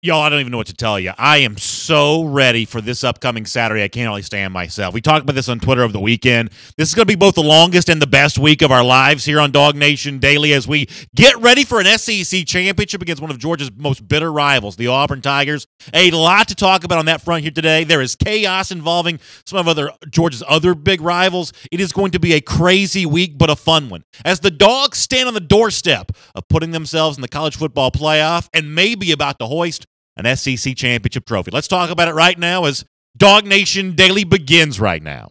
Y'all, I don't even know what to tell you. I am so ready for this upcoming Saturday. I can't really stand myself. We talked about this on Twitter over the weekend. This is going to be both the longest and the best week of our lives here on DawgNation Daily as we get ready for an SEC championship against one of Georgia's most bitter rivals, the Auburn Tigers. A lot to talk about on that front here today. There is chaos involving some of Georgia's other big rivals. It is going to be a crazy week, but a fun one. As the Dogs stand on the doorstep of putting themselves in the college football playoff and maybe about to hoist an SEC championship trophy. Let's talk about it right now as DawgNation Daily begins right now.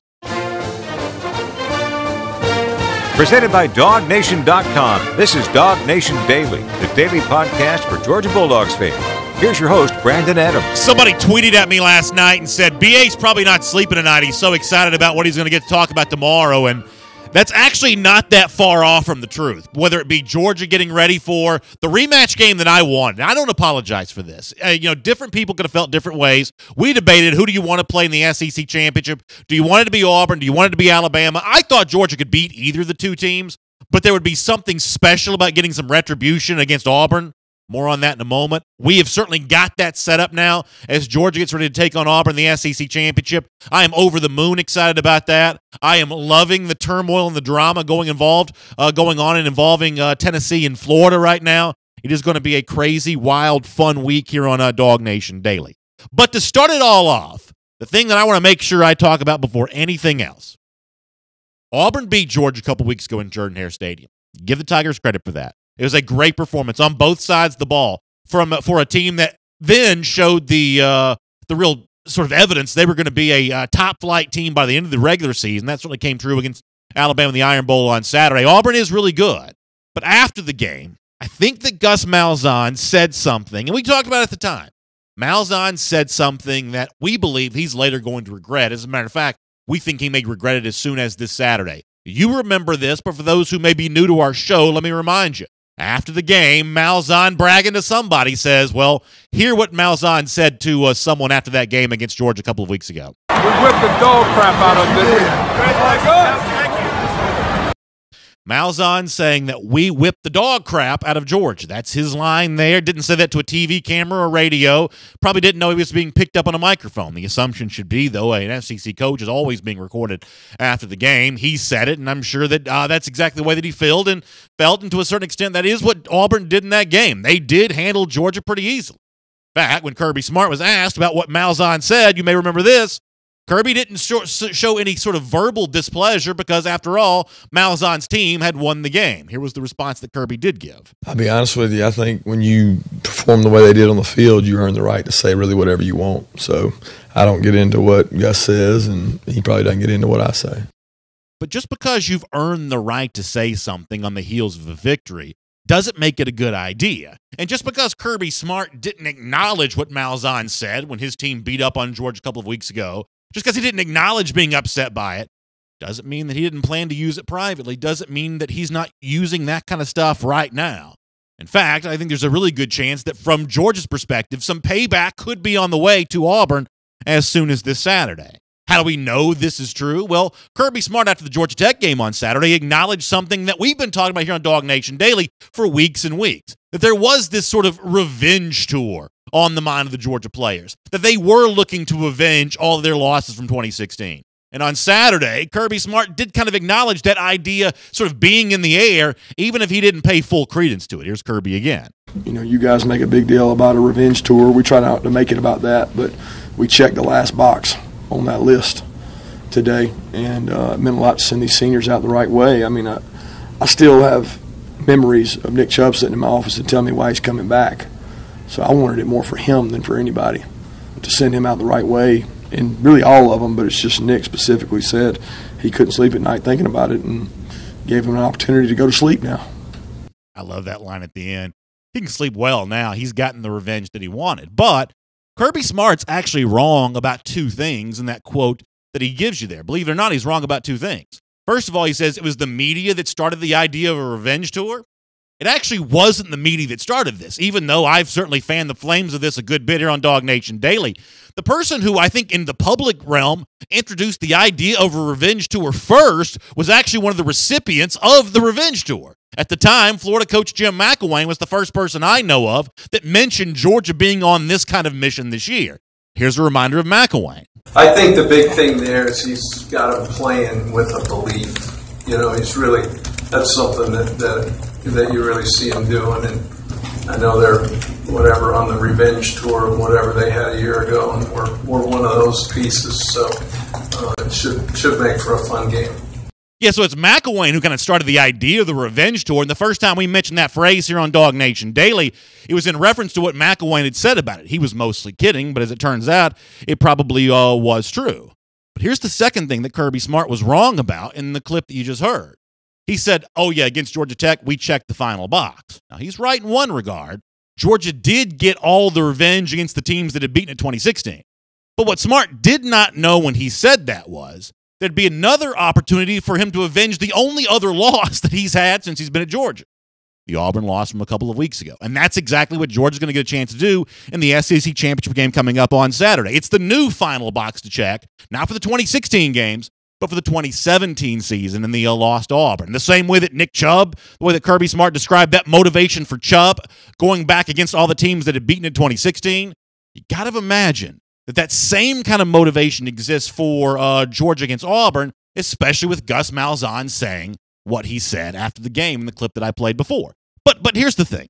Presented by DawgNation.com, this is DawgNation Daily, the daily podcast for Georgia Bulldogs fans. Here's your host, Brandon Adams. Somebody tweeted at me last night and said, BA's probably not sleeping tonight. He's so excited about what he's going to get to talk about tomorrow, and that's actually not that far off from the truth, whether it be Georgia getting ready for the rematch game that I wanted. I don't apologize for this. Different people could have felt different ways. We debated, who do you want to play in the SEC championship? Do you want it to be Auburn? Do you want it to be Alabama? I thought Georgia could beat either of the two teams, but there would be something special about getting some retribution against Auburn. More on that in a moment. We have certainly got that set up now as Georgia gets ready to take on Auburn in the SEC championship. I am over the moon excited about that. I am loving the turmoil and the drama going on and involving Tennessee and Florida right now. It is going to be a crazy, wild, fun week here on DawgNation Daily. But to start it all off, the thing that I want to make sure I talk about before anything else, Auburn beat Georgia a couple weeks ago in Jordan-Hare Stadium. Give the Tigers credit for that. It was a great performance on both sides of the ball for a team that then showed the real sort of evidence they were going to be a top-flight team by the end of the regular season. That certainly came true against Alabama in the Iron Bowl on Saturday. Auburn is really good. But after the game, I think that Gus Malzahn said something, and we talked about it at the time. Malzahn said something that we believe he's later going to regret. As a matter of fact, we think he may regret it as soon as this Saturday. You remember this, but for those who may be new to our show, let me remind you. After the game, Malzahn bragging to somebody says, well, hear what Malzahn said to someone after that game against Georgia a couple of weeks ago. We whipped the dog crap out of this. Malzahn saying that we whipped the dog crap out of Georgia. That's his line there. Didn't say that to a TV camera or radio. Probably didn't know he was being picked up on a microphone. The assumption should be, though, an SEC coach is always being recorded after the game. He said it, and I'm sure that that's exactly the way that he felt, and to a certain extent, that is what Auburn did in that game. They did handle Georgia pretty easily. In fact, when Kirby Smart was asked about what Malzahn said, you may remember this, Kirby didn't show any sort of verbal displeasure because, after all, Malzahn's team had won the game. Here was the response that Kirby did give. I'll be honest with you. I think when you perform the way they did on the field, you earn the right to say really whatever you want. So I don't get into what Gus says, and he probably doesn't get into what I say. But just because you've earned the right to say something on the heels of a victory doesn't make it a good idea. And just because Kirby Smart didn't acknowledge what Malzahn said when his team beat up on Georgia a couple of weeks ago, just because he didn't acknowledge being upset by it, doesn't mean that he didn't plan to use it privately, doesn't mean that he's not using that kind of stuff right now. In fact, I think there's a really good chance that from Georgia's perspective, some payback could be on the way to Auburn as soon as this Saturday. How do we know this is true? Well, Kirby Smart, after the Georgia Tech game on Saturday, acknowledged something that we've been talking about here on DawgNation Daily for weeks and weeks, that there was this sort of revenge tour on the mind of the Georgia players, that they were looking to avenge all of their losses from 2016. And on Saturday, Kirby Smart did kind of acknowledge that idea sort of being in the air, even if he didn't pay full credence to it. Here's Kirby again. You guys make a big deal about a revenge tour. We try not to make it about that, but we checked the last box on that list today, and it meant a lot to send these seniors out the right way. I mean, I still have memories of Nick Chubb sitting in my office and telling me why he's coming back. So I wanted it more for him than for anybody, to send him out the right way, and really all of them, but it's just Nick specifically said he couldn't sleep at night thinking about it and gave him an opportunity to go to sleep now. I love that line at the end. He can sleep well now. He's gotten the revenge that he wanted. But Kirby Smart's actually wrong about two things in that quote that he gives you there. Believe it or not, he's wrong about two things. First of all, he says it was the media that started the idea of a revenge tour. It actually wasn't the media that started this, even though I've certainly fanned the flames of this a good bit here on DawgNation Daily. The person who I think in the public realm introduced the idea of a revenge tour first was actually one of the recipients of the revenge tour. At the time, Florida coach Jim McElwain was the first person I know of that mentioned Georgia being on this kind of mission this year. Here's a reminder of McElwain. I think the big thing there is he's got him playing with a belief. He's really, that's something that you really see him doing. And I know they're on the revenge tour or whatever they had a year ago, and we're one of those pieces. So it should make for a fun game. Yeah, so it's McElwain who kind of started the idea of the revenge tour, and the first time we mentioned that phrase here on DawgNation Daily, it was in reference to what McElwain had said about it. He was mostly kidding, but as it turns out, it probably was true. But here's the second thing that Kirby Smart was wrong about in the clip that you just heard. He said, oh yeah, against Georgia Tech, we checked the final box. Now, he's right in one regard. Georgia did get all the revenge against the teams that had beaten in 2016. But what Smart did not know when he said that was there'd be another opportunity for him to avenge the only other loss that he's had since he's been at Georgia. The Auburn loss from a couple of weeks ago. And that's exactly what Georgia's going to get a chance to do in the SEC championship game coming up on Saturday. It's the new final box to check, not for the 2016 games, but for the 2017 season and the lost Auburn. The same way that Nick Chubb, the way that Kirby Smart described that motivation for Chubb going back against all the teams that had beaten in 2016, you got to imagine that same kind of motivation exists for Georgia against Auburn, especially with Gus Malzahn saying what he said after the game in the clip that I played before. But here's the thing.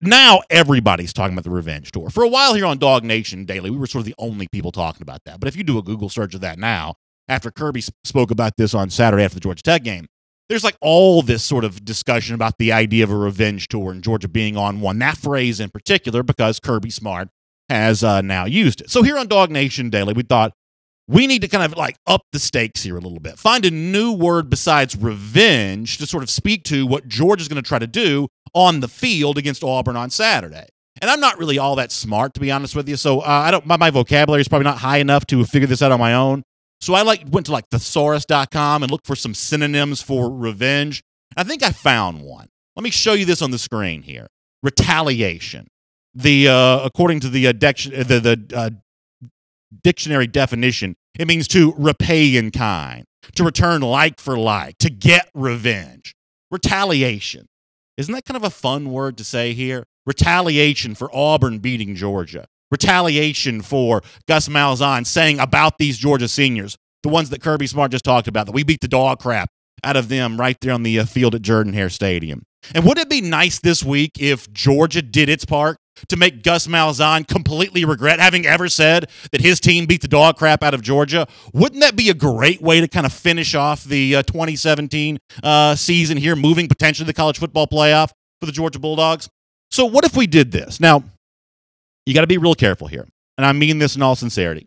Now everybody's talking about the revenge tour. For a while here on DawgNation Daily, we were sort of the only people talking about that. But if you do a Google search of that now, after Kirby spoke about this on Saturday after the Georgia Tech game, there's like all this sort of discussion about the idea of a revenge tour and Georgia being on one. That phrase in particular because Kirby Smart has now used it. So here on DawgNation Daily, we thought we need to kind of like up the stakes here a little bit. Find a new word besides revenge to sort of speak to what Georgia's going to try to do on the field against Auburn on Saturday. And I'm not really all that smart, to be honest with you. So my vocabulary is probably not high enough to figure this out on my own. So I went to thesaurus.com and looked for some synonyms for revenge. I think I found one. Let me show you this on the screen here. Retaliation. According to the dictionary definition, it means to repay in kind, to return like for like, to get revenge. Retaliation. Isn't that kind of a fun word to say here? Retaliation for Auburn beating Georgia. Retaliation for Gus Malzahn saying about these Georgia seniors, the ones that Kirby Smart just talked about, that we beat the dog crap out of them right there on the field at Jordan-Hare Stadium. And wouldn't it be nice this week if Georgia did its part to make Gus Malzahn completely regret having ever said that his team beat the dog crap out of Georgia? Wouldn't that be a great way to kind of finish off the 2017 season here, moving potentially the college football playoff for the Georgia Bulldogs? So what if we did this? Now, you got to be real careful here, and I mean this in all sincerity.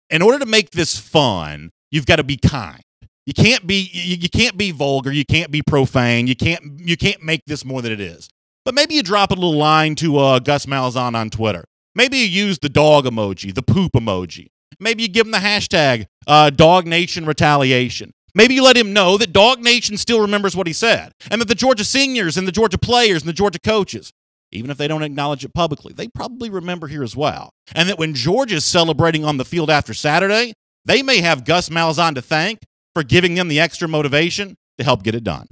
In order to make this fun, you've got to be kind. You can't be vulgar. You can't be profane. You can't make this more than it is. But maybe you drop a little line to Gus Malzahn on Twitter. Maybe you use the dog emoji, the poop emoji. Maybe you give him the hashtag DawgNation Retaliation. Maybe you let him know that DawgNation still remembers what he said, and that the Georgia seniors and the Georgia players and the Georgia coaches, even if they don't acknowledge it publicly, they probably remember here as well. And that when Georgia's celebrating on the field after Saturday, they may have Gus Malzahn to thank for giving them the extra motivation to help get it done.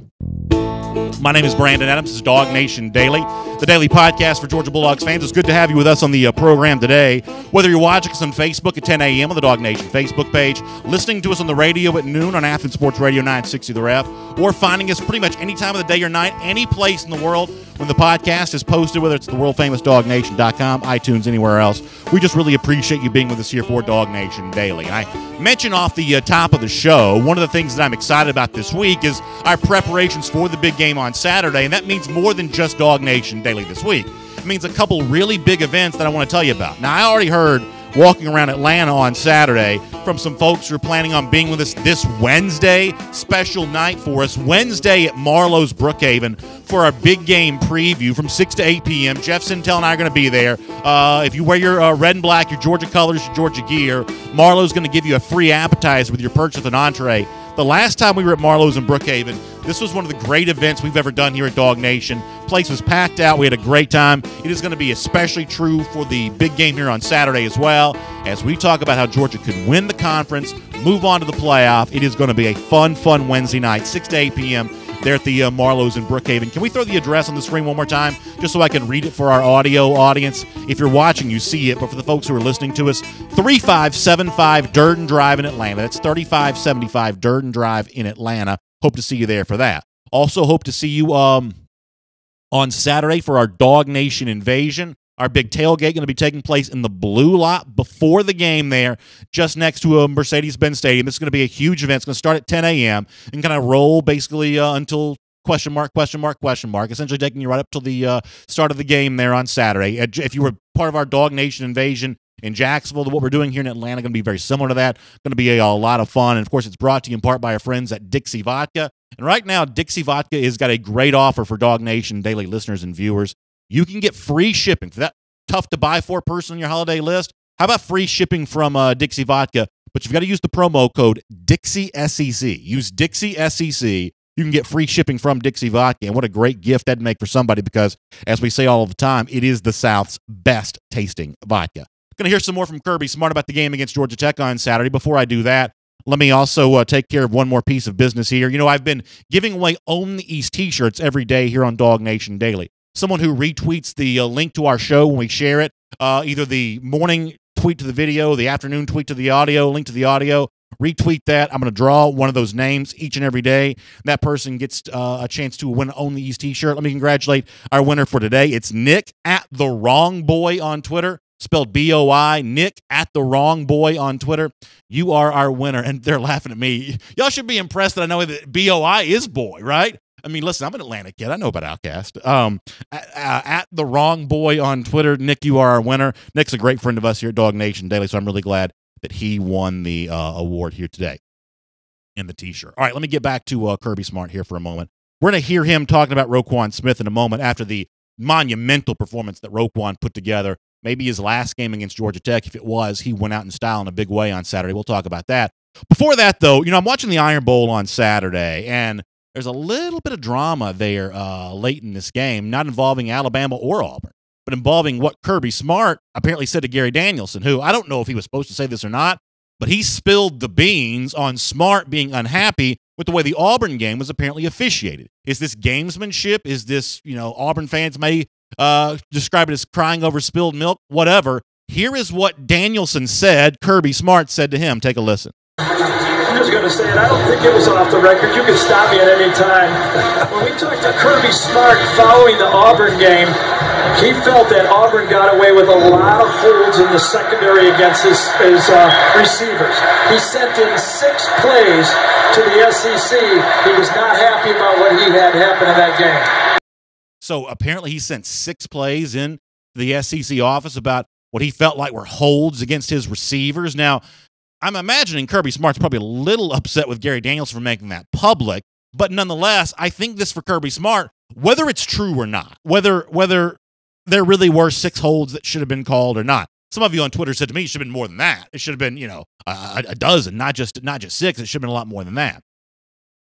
My name is Brandon Adams. This is DawgNation Daily, the daily podcast for Georgia Bulldogs fans. It's good to have you with us on the program today. Whether you're watching us on Facebook at 10 a.m. on the DawgNation Facebook page, listening to us on the radio at noon on Athens Sports Radio 960 The Ref, or finding us pretty much any time of the day or night, any place in the world when the podcast is posted, whether it's the world-famous DawgNation.com, iTunes, anywhere else. We just really appreciate you being with us here for DawgNation Daily. And I mentioned off the top of the show, one of the things that I'm excited about this week is our preparations for the big game on Saturday, and that means more than just DawgNation Daily this week. It means a couple really big events that I want to tell you about. Now, I already heard walking around Atlanta on Saturday from some folks who are planning on being with us this Wednesday, special night for us, Wednesday at Marlowe's Brookhaven for our big game preview from 6 to 8 p.m. Jeff Sintel and I are going to be there. If you wear your red and black, your Georgia colors, your Georgia gear, Marlowe's going to give you a free appetizer with your purchase of an entree. The last time we were at Marlowe's in Brookhaven, this was one of the great events we've ever done here at DawgNation. Place was packed out. We had a great time. It is going to be especially true for the big game here on Saturday as well, as we talk about how Georgia could win the conference, move on to the playoff. It is going to be a fun Wednesday night, 6 to 8 p.m., there at the Marlowe's in Brookhaven. Can we throw the address on the screen one more time just so I can read it for our audio audience? If you're watching, you see it, but for the folks who are listening to us, 3575 Durden Drive in Atlanta. That's 3575 Durden Drive in Atlanta. Hope to see you there for that. Also hope to see you on Saturday for our DawgNation Invasion. Our big tailgate going to be taking place in the blue lot before the game there, just next to a Mercedes-Benz Stadium. This is going to be a huge event. It's going to start at 10 a.m. and kind of roll basically until question mark, essentially taking you right up till the start of the game there on Saturday. If you were part of our DawgNation Invasion in Jacksonville, what we're doing here in Atlanta going to be very similar to that. Going to be a lot of fun. And, of course, it's brought to you in part by our friends at Dixie Vodka. And right now, Dixie Vodka has got a great offer for DawgNation daily listeners and viewers. You can get free shipping. For that tough-to-buy-for person on your holiday list, how about free shipping from Dixie Vodka? But you've got to use the promo code DixieSEC. Use DixieSEC. You can get free shipping from Dixie Vodka. And what a great gift that'd make for somebody because, as we say all the time, it is the South's best-tasting vodka. Going to hear some more from Kirby Smart about the game against Georgia Tech on Saturday. Before I do that, let me also take care of one more piece of business here. You know, I've been giving away Own the East t-shirts every day here on DawgNation Daily. Someone who retweets the link to our show when we share it, either the morning tweet to the video, the afternoon tweet to the audio, link to the audio, retweet that. I'm going to draw one of those names each and every day. That person gets a chance to win Own the East t-shirt. Let me congratulate our winner for today. It's Nick at the Wrong Boy on Twitter, spelled B-O-I, Nick at the Wrong Boy on Twitter. You are our winner, and they're laughing at me. Y'all should be impressed that I know that B-O-I is boy, right? I mean, listen, I'm an Atlanta kid. I know about Outcast. At the Wrong Boy on Twitter, Nick, you are our winner. Nick's a great friend of us here at DawgNation Daily, so I'm really glad that he won the award here today in the t-shirt. All right, let me get back to Kirby Smart here for a moment. We're going to hear him talking about Roquan Smith in a moment after the monumental performance that Roquan put together. Maybe his last game against Georgia Tech. If it was, he went out in style in a big way on Saturday. We'll talk about that. Before that, though, you know, I'm watching the Iron Bowl on Saturday, and there's a little bit of drama there late in this game, not involving Alabama or Auburn, but involving what Kirby Smart apparently said to Gary Danielson, who I don't know if he was supposed to say this or not, but he spilled the beans on Smart being unhappy with the way the Auburn game was apparently officiated. Is this gamesmanship? Is this, you know, Auburn fans may describe it as crying over spilled milk? Whatever. Here is what Danielson said, Kirby Smart said to him. Take a listen. I'm just going to say it. I don't think it was off the record. You can stop me at any time. When we talked to Kirby Smart following the Auburn game, he felt that Auburn got away with a lot of holds in the secondary against his receivers. He sent in 6 plays to the SEC. He was not happy about what he had happen in that game. So apparently he sent 6 plays in the SEC office about what he felt like were holds against his receivers. Now, I'm imagining Kirby Smart's probably a little upset with Gary Danielson for making that public, but nonetheless, I think this for Kirby Smart, whether it's true or not, whether there really were 6 holds that should have been called or not. Some of you on Twitter said to me it should have been more than that. It should have been, you know, a dozen, not just 6. It should have been a lot more than that.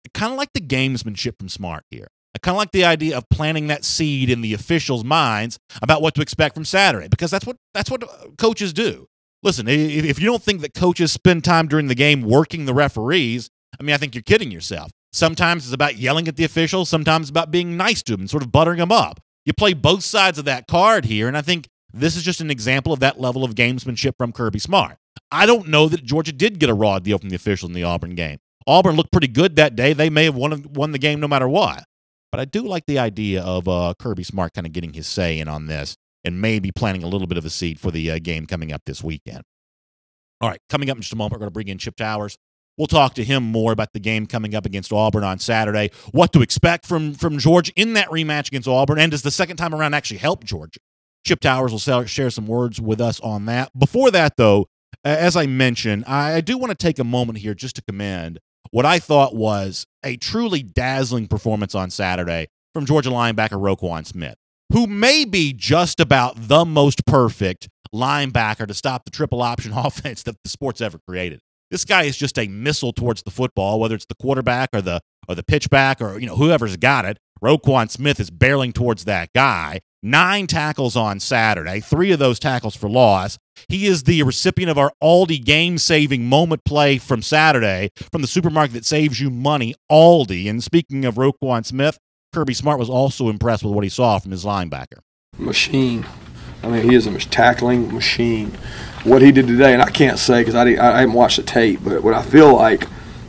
I kind of like the gamesmanship from Smart here. I kind of like the idea of planting that seed in the officials' minds about what to expect from Saturday, because that's what coaches do. Listen, if you don't think that coaches spend time during the game working the referees, I mean, I think you're kidding yourself. Sometimes it's about yelling at the officials. Sometimes it's about being nice to them and sort of buttering them up. You play both sides of that card here, and I think this is just an example of that level of gamesmanship from Kirby Smart. I don't know that Georgia did get a raw deal from the officials in the Auburn game. Auburn looked pretty good that day. They may have won the game no matter what. But I do like the idea of Kirby Smart kind of getting his say in on this and maybe planting a little bit of a seed for the game coming up this weekend. All right, coming up in just a moment, we're going to bring in Chip Towers. We'll talk to him more about the game coming up against Auburn on Saturday, what to expect from Georgia in that rematch against Auburn, and does the second time around actually help Georgia? Chip Towers will share some words with us on that. Before that, though, as I mentioned, I do want to take a moment here just to commend what I thought was a truly dazzling performance on Saturday from Georgia linebacker Roquan Smith, who may be just about the most perfect linebacker to stop the triple option offense that the sport's ever created. This guy is just a missile towards the football, whether it's the quarterback or the pitchback or whoever's got it. Roquan Smith is barreling towards that guy. 9 tackles on Saturday, 3 of those tackles for loss. He is the recipient of our Aldi game-saving moment play from Saturday from the supermarket that saves you money, Aldi. And speaking of Roquan Smith, Kirby Smart was also impressed with what he saw from his linebacker. Machine. I mean, he is a tackling machine. What he did today, and I can't say because I haven't watched the tape, but what I feel like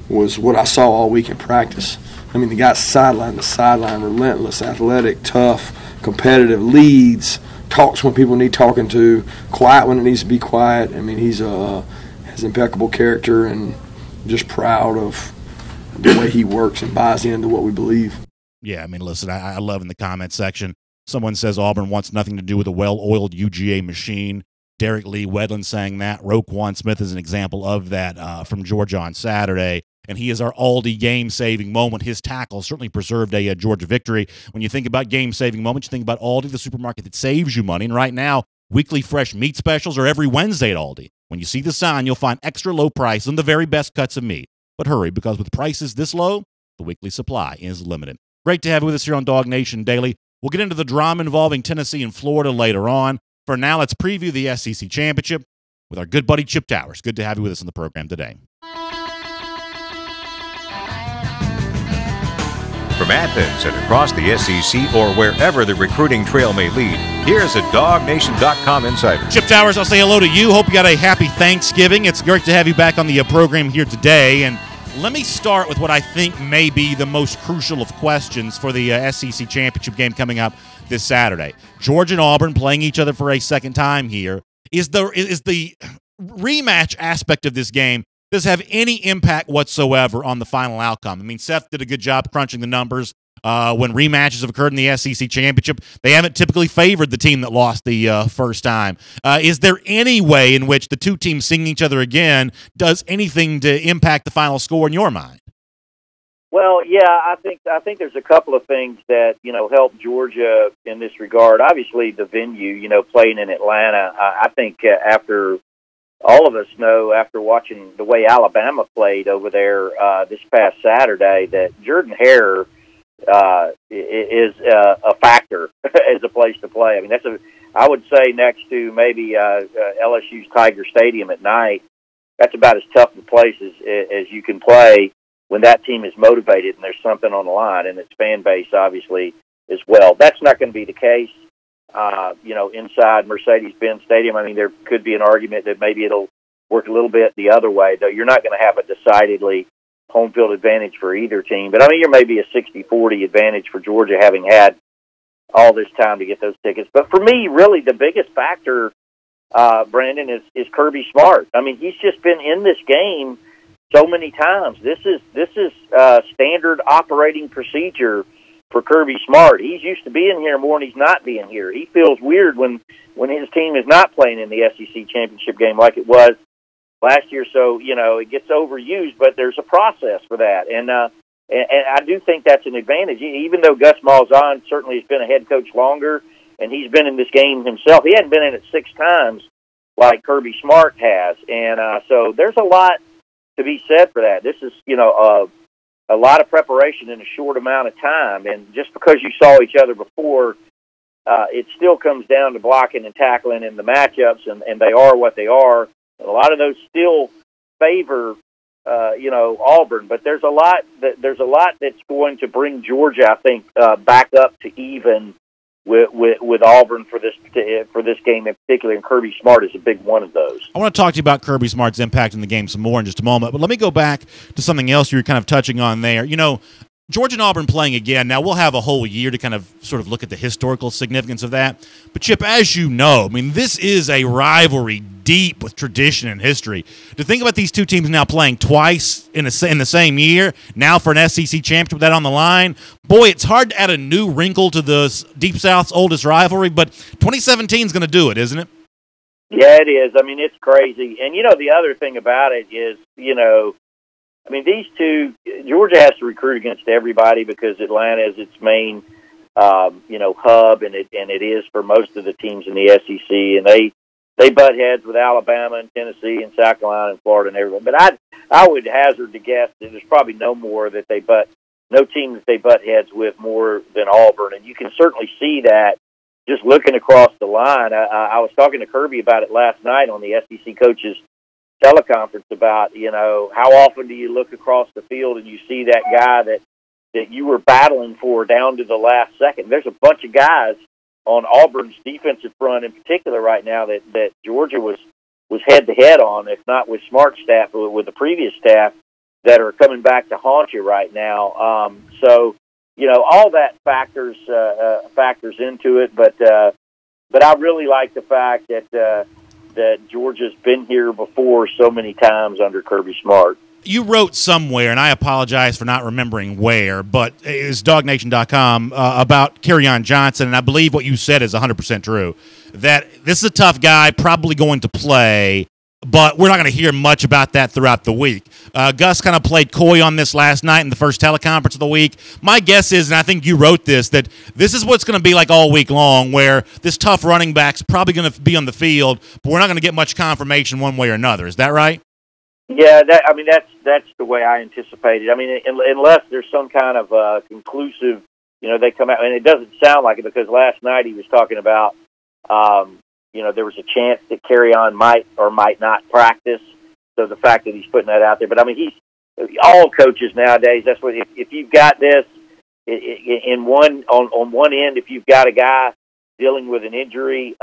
was what I saw all week in practice. I mean, the guy's sideline to sideline, relentless, athletic, tough, competitive, leads, talks when people need talking to, quiet when it needs to be quiet. I mean, he's has impeccable character and just proud of the way he works and buys into what we believe. Yeah, I mean, listen, I love in the comment section, someone says Auburn wants nothing to do with a well-oiled UGA machine. Derek Lee Wedland saying that. Roquan Smith is an example of that from Georgia on Saturday. And he is our Aldi game-saving moment. His tackle certainly preserved a Georgia victory. When you think about game-saving moments, you think about Aldi, the supermarket that saves you money. And right now, weekly fresh meat specials are every Wednesday at Aldi. When you see the sign, you'll find extra low prices on the very best cuts of meat. But hurry, because with prices this low, the weekly supply is limited. Great to have you with us here on DawgNation Daily. We'll get into the drama involving Tennessee and Florida later on. For now, let's preview the SEC Championship with our good buddy Chip Towers. Good to have you with us on the program today. From Athens and across the SEC or wherever the recruiting trail may lead, here's a DawgNation.com insider. Chip Towers, I'll say hello to you. Hope you got a happy Thanksgiving. It's great to have you back on the program here today. And let me start with what I think may be the most crucial of questions for the SEC Championship game coming up this Saturday. Georgia and Auburn playing each other for a second time here. Is the rematch aspect of this game, does it have any impact whatsoever on the final outcome? I mean, Seth did a good job crunching the numbers. When rematches have occurred in the SEC Championship, they haven't typically favored the team that lost the first time. Is there any way in which the two teams seeing each other again does anything to impact the final score in your mind? Well, yeah, I think there's a couple of things that help Georgia in this regard. Obviously, the venue, playing in Atlanta. I think after all of us know, after watching the way Alabama played over there this past Saturday, that Jordan-Hare is a factor as a place to play. I mean, I would say next to maybe LSU's Tiger Stadium at night, that's about as tough a place as you can play when that team is motivated and there's something on the line, and its fan base obviously as well. That's not going to be the case, inside Mercedes-Benz Stadium. I mean, there could be an argument that maybe it'll work a little bit the other way, though you're not going to have a decidedly home field advantage for either team. But, I mean, you're maybe a 60-40 advantage for Georgia having had all this time to get those tickets. But for me, really, the biggest factor, Brandon, is Kirby Smart. I mean, he's just been in this game so many times. This is standard operating procedure for Kirby Smart. He's used to being here more than he's not being here. He feels weird when his team is not playing in the SEC championship game like it was last year. So, it gets overused, but there's a process for that. And I do think that's an advantage. Even though Gus Malzahn certainly has been a head coach longer, and he's been in this game himself, he hadn't been in it 6 times like Kirby Smart has. And so there's a lot to be said for that. This is, a lot of preparation in a short amount of time. And just because you saw each other before, it still comes down to blocking and tackling in the matchups, and they are what they are. And a lot of those still favor, Auburn. But there's a lot that's going to bring Georgia, I think, back up to even with Auburn for this game in particular, and Kirby Smart is a big one of those. I want to talk to you about Kirby Smart's impact in the game some more in just a moment, but let me go back to something else you were kind of touching on there. Georgia and Auburn playing again. Now, we'll have a whole year to kind of sort of look at the historical significance of that. But, Chip, as you know, I mean, this is a rivalry deep with tradition and history. To think about these two teams now playing twice in the same year, now for an SEC championship with that on the line, boy, it's hard to add a new wrinkle to the Deep South's oldest rivalry, but 2017 is going to do it, isn't it? Yeah, it is. I mean, it's crazy. And, the other thing about it is, I mean, these two, Georgia has to recruit against everybody because Atlanta is its main, hub, and it is for most of the teams in the SEC. And they butt heads with Alabama and Tennessee and South Carolina and Florida and everyone. But I would hazard to guess that there's probably no team that they butt heads with more than Auburn, and you can certainly see that just looking across the line. I was talking to Kirby about it last night on the SEC coaches teleconference about, how often do you look across the field and you see that guy that you were battling for down to the last second. There's a bunch of guys on Auburn's defensive front in particular right now that Georgia was head-to-head on, if not with Smart's staff, but with the previous staff, that are coming back to haunt you right now. So, all that factors into it, but I really like the fact that Georgia's been here before so many times under Kirby Smart. You wrote somewhere, and I apologize for not remembering where, but it was DawgNation.com about Kerryon Johnson, and I believe what you said is 100% true, that this is a tough guy, probably going to play, but we're not going to hear much about that throughout the week. Gus kind of played coy on this last night in the first teleconference of the week. My guess is, and I think you wrote this, that this is what's going to be like all week long, where this tough running back's probably going to be on the field, but we're not going to get much confirmation one way or another. Is that right? Yeah, that's the way I anticipated. I mean, unless there's some kind of conclusive, they come out, and it doesn't sound like it because last night he was talking about, there was a chance that Kerryon might or might not practice. So the fact that he's putting that out there, but I mean, all coaches nowadays. That's what if you've got this on one end, if you've got a guy dealing with an injury.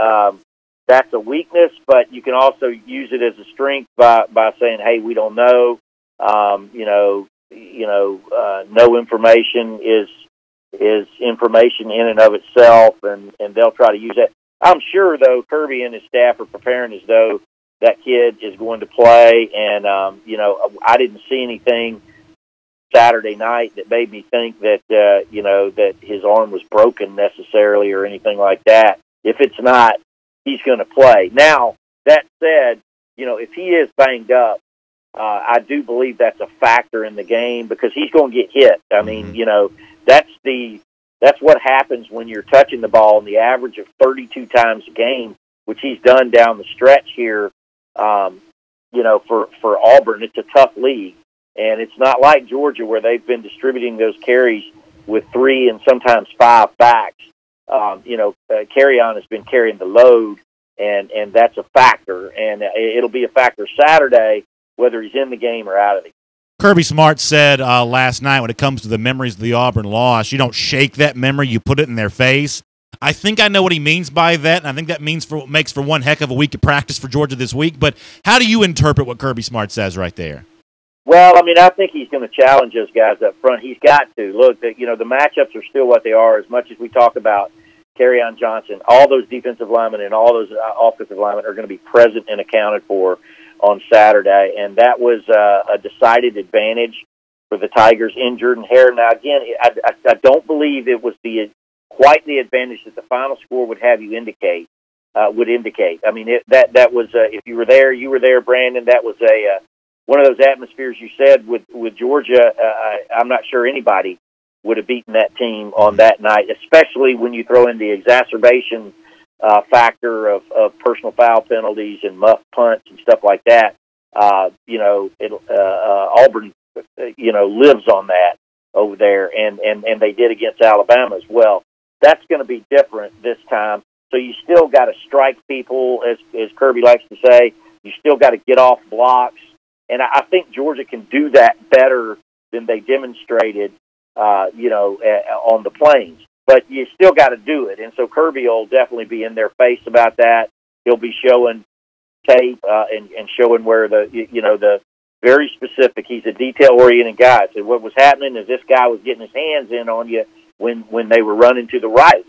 That's a weakness, but you can also use it as a strength by saying, "Hey, we don't know." No information is information in and of itself, and they'll try to use that. I'm sure, though, Kirby and his staff are preparing as though that kid is going to play, and I didn't see anything Saturday night that made me think that that his arm was broken necessarily or anything like that. If it's not, he's going to play. Now, that said, if he is banged up, I do believe that's a factor in the game because he's going to get hit. I mean, that's what happens when you're touching the ball in the average of 32 times a game, which he's done down the stretch here. For Auburn, it's a tough league, and it's not like Georgia where they've been distributing those carries with 3 and sometimes 5 backs. Kerryon has been carrying the load, and that's a factor, and it'll be a factor Saturday whether he's in the game or out of it. Kirby Smart said last night when it comes to the memories of the Auburn loss, you don't shake that memory, you put it in their face. I think I know what he means by that, and I think that makes for one heck of a week of practice for Georgia this week, but how do you interpret what Kirby Smart says right there? Well, I mean, I think he's going to challenge those guys up front. He's got to. Look, the matchups are still what they are. As much as we talk about Kerryon Johnson, all those defensive linemen and all those offensive linemen are going to be present and accounted for on Saturday, and that was a decided advantage for the Tigers, injured and Hare. Now, again, I don't believe it was quite the advantage that the final score would have you indicate. I mean, that was if you were there, Brandon. That was one of those atmospheres you said with Georgia. I'm not sure anybody would have beaten that team on that night, especially when you throw in the exacerbation factor of personal foul penalties and muff punts and stuff like that. Auburn, lives on that over there, and they did against Alabama as well. That's going to be different this time. So you still got to strike people, as Kirby likes to say. You still got to get off blocks, and I think Georgia can do that better than they demonstrated, on the Plains. But you still got to do it, and so Kirby will definitely be in their face about that. He'll be showing tape and showing where the very specific. He's a detail-oriented guy. So what was happening is this guy was getting his hands in on you when they were running to the right.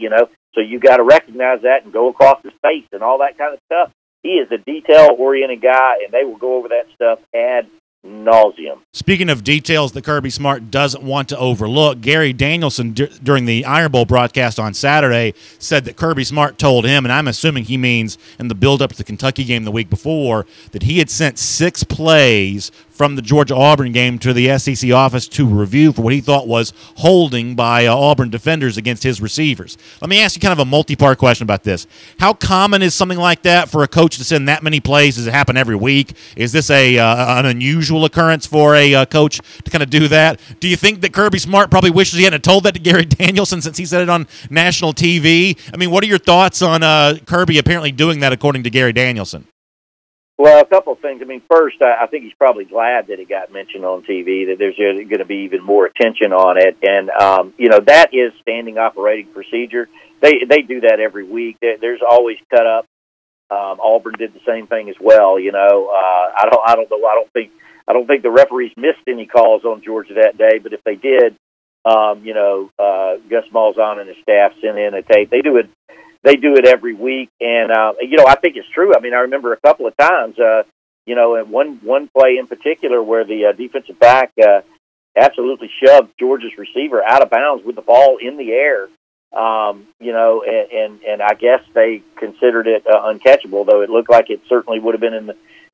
So you got to recognize that and go across his face and all that kind of stuff. He is a detail-oriented guy, and they will go over that stuff ad nauseum. Speaking of details that Kirby Smart doesn't want to overlook, Gary Danielson during the Iron Bowl broadcast on Saturday said that Kirby Smart told him, and I'm assuming he means in the build-up to the Kentucky game the week before, that he had sent 6 plays from the Georgia-Auburn game to the SEC office to review for what he thought was holding by Auburn defenders against his receivers. Let me ask you kind of a multi-part question about this. How common is something like that for a coach to send that many plays? Does it happen every week? Is this an unusual occurrence for a coach to kind of do that? Do you think that Kirby Smart probably wishes he hadn't told that to Gary Danielson since he said it on national TV? I mean, what are your thoughts on Kirby apparently doing that according to Gary Danielson? Well, a couple of things. I mean, first, I think he's probably glad that it got mentioned on TV, that there's going to be even more attention on it. And, that is standing operating procedure. They do that every week. There's always cut up. Auburn did the same thing as well. I don't know. I don't think the referees missed any calls on Georgia that day, but if they did, Gus Malzahn and his staff sent in a tape. They do it every week, and I think it's true. I mean, I remember a couple of times, and one play in particular where the defensive back absolutely shoved Georgia's receiver out of bounds with the ball in the air. And I guess they considered it uncatchable, though it looked like it certainly would have been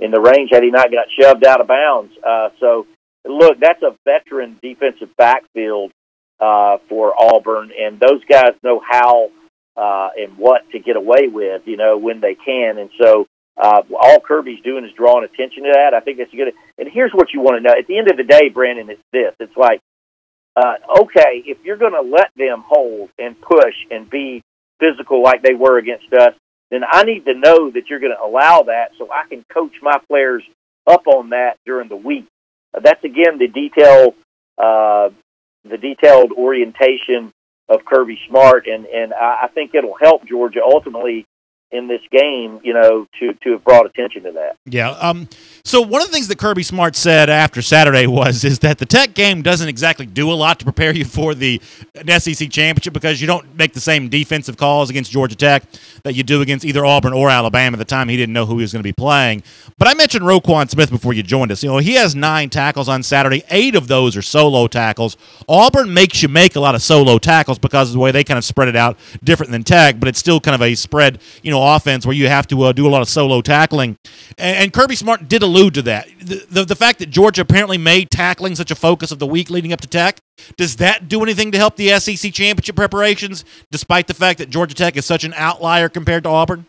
in the range had he not got shoved out of bounds. So, look, that's a veteran defensive backfield for Auburn, and those guys know how and what to get away with, when they can. And so all Kirby's doing is drawing attention to that. I think that's good. And here's what you want to know. At the end of the day, Brandon, it's this. It's like, okay, if you're going to let them hold and push and be physical like they were against us, then I need to know that you're going to allow that so I can coach my players up on that during the week. That's, again, the detailed orientation of Kirby Smart, and I think it'll help Georgia ultimately in this game, to have brought attention to that. Yeah. So one of the things that Kirby Smart said after Saturday is that the Tech game doesn't exactly do a lot to prepare you for the SEC championship because you don't make the same defensive calls against Georgia Tech that you do against either Auburn or Alabama. At the time, he didn't know who he was going to be playing. But I mentioned Roquan Smith before you joined us. He has 9 tackles on Saturday. 8 of those are solo tackles. Auburn makes you make a lot of solo tackles because of the way they kind of spread it out different than Tech, but it's still kind of a spread, offense where you have to do a lot of solo tackling. And Kirby Smart did allude to that. The fact that Georgia apparently made tackling such a focus of the week leading up to Tech, does that do anything to help the SEC championship preparations, despite the fact that Georgia Tech is such an outlier compared to Auburn?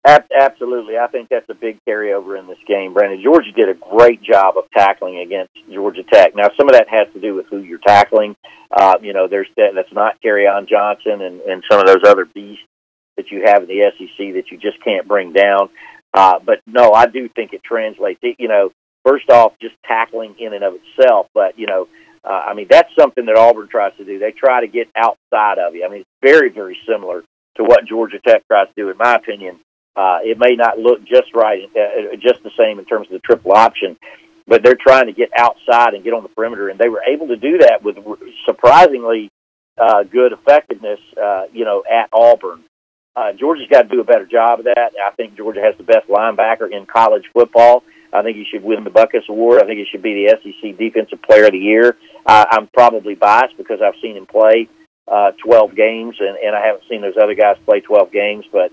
Absolutely. I think that's a big carryover in this game, Brandon. Georgia did a great job of tackling against Georgia Tech. Now, some of that has to do with who you're tackling. That's not Kerryon Johnson and some of those other beasts that you have in the SEC that you just can't bring down. But no, I do think it translates. First off, just tackling in and of itself. But, that's something that Auburn tries to do. They try to get outside of you. I mean, it's very, very similar to what Georgia Tech tries to do, in my opinion. It may not look just right, just the same in terms of the triple option, but they're trying to get outside and get on the perimeter, and they were able to do that with surprisingly good effectiveness, at Auburn. Georgia's got to do a better job of that. I think Georgia has the best linebacker in college football. I think he should win the Buckus Award. I think he should be the SEC Defensive Player of the Year. I'm probably biased because I've seen him play 12 games, and I haven't seen those other guys play 12 games. But,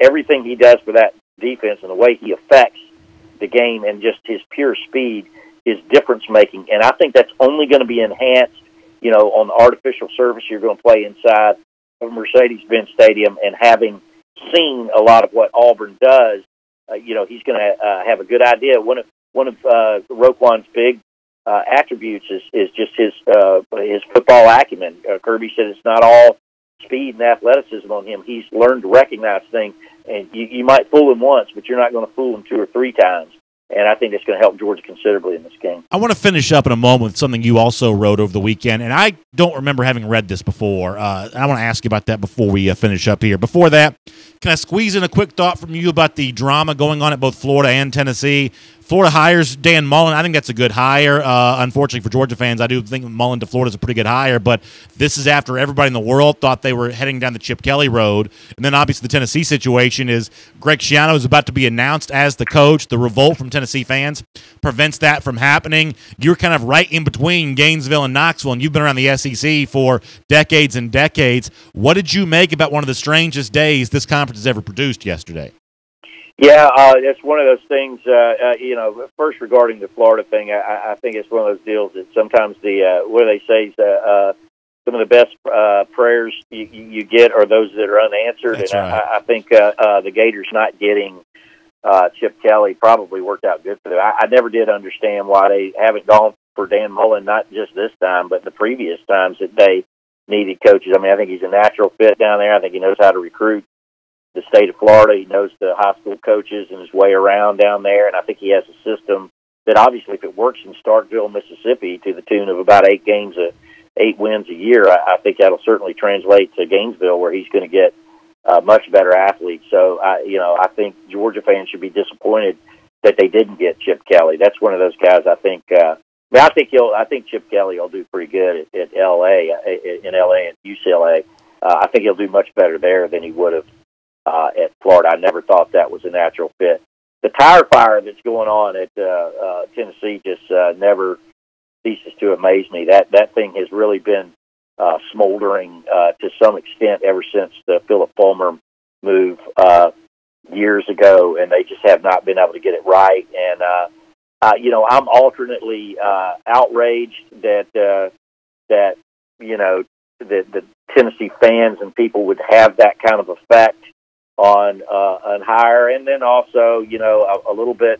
everything he does for that defense and the way he affects the game and just his pure speed is difference-making. And I think that's only going to be enhanced, on the artificial surface you're going to play inside of Mercedes-Benz Stadium, and having seen a lot of what Auburn does, he's going to have a good idea. One of Roquan's big attributes is just his football acumen. Kirby said it's not all speed and athleticism on him. He's learned to recognize things, and you might fool him once, but you're not going to fool him 2 or 3 times. And I think it's going to help Georgia considerably in this game. I want to finish up in a moment with something you also wrote over the weekend, and I don't remember having read this before. I want to ask you about that before we finish up here. Before that, can I squeeze in a quick thought from you about the drama going on at both Florida and Tennessee? Florida hires Dan Mullen. I think that's a good hire. Unfortunately for Georgia fans, I do think Mullen to Florida is a pretty good hire, but this is after everybody in the world thought they were heading down the Chip Kelly road. And then obviously the Tennessee situation is Greg Schiano is about to be announced as the coach. The revolt from Tennessee fans prevents that from happening. You're kind of right in between Gainesville and Knoxville, and you've been around the SEC for decades and decades. What did you make about one of the strangest days this conference has ever produced yesterday? Yeah, it's one of those things. First regarding the Florida thing, I think it's one of those deals that sometimes what do they say? Some of the best prayers you get are those that are unanswered. That's and right. I think the Gators not getting Chip Kelly probably worked out good for them. I never did understand why they haven't gone for Dan Mullen, not just this time, but the previous times that they needed coaches. I mean, I think he's a natural fit down there. I think he knows how to recruit the state of Florida. He knows the high school coaches and his way around down there, and I think he has a system that obviously, if it works in Starkville, Mississippi, to the tune of about 8 wins a year, I think that'll certainly translate to Gainesville, where he's going to get much better athletes. So, I think Georgia fans should be disappointed that they didn't get Chip Kelly. That's one of those guys. I think Chip Kelly will do pretty good at LA, in LA and UCLA. I think he'll do much better there than he would have at Florida. I never thought that was a natural fit. The tire fire that's going on at Tennessee just never ceases to amaze me. That thing has really been smoldering to some extent ever since the Philip Fulmer move years ago, and they just have not been able to get it right. And I'm alternately outraged that the Tennessee fans and people would have that kind of effect on hire, and then also a little bit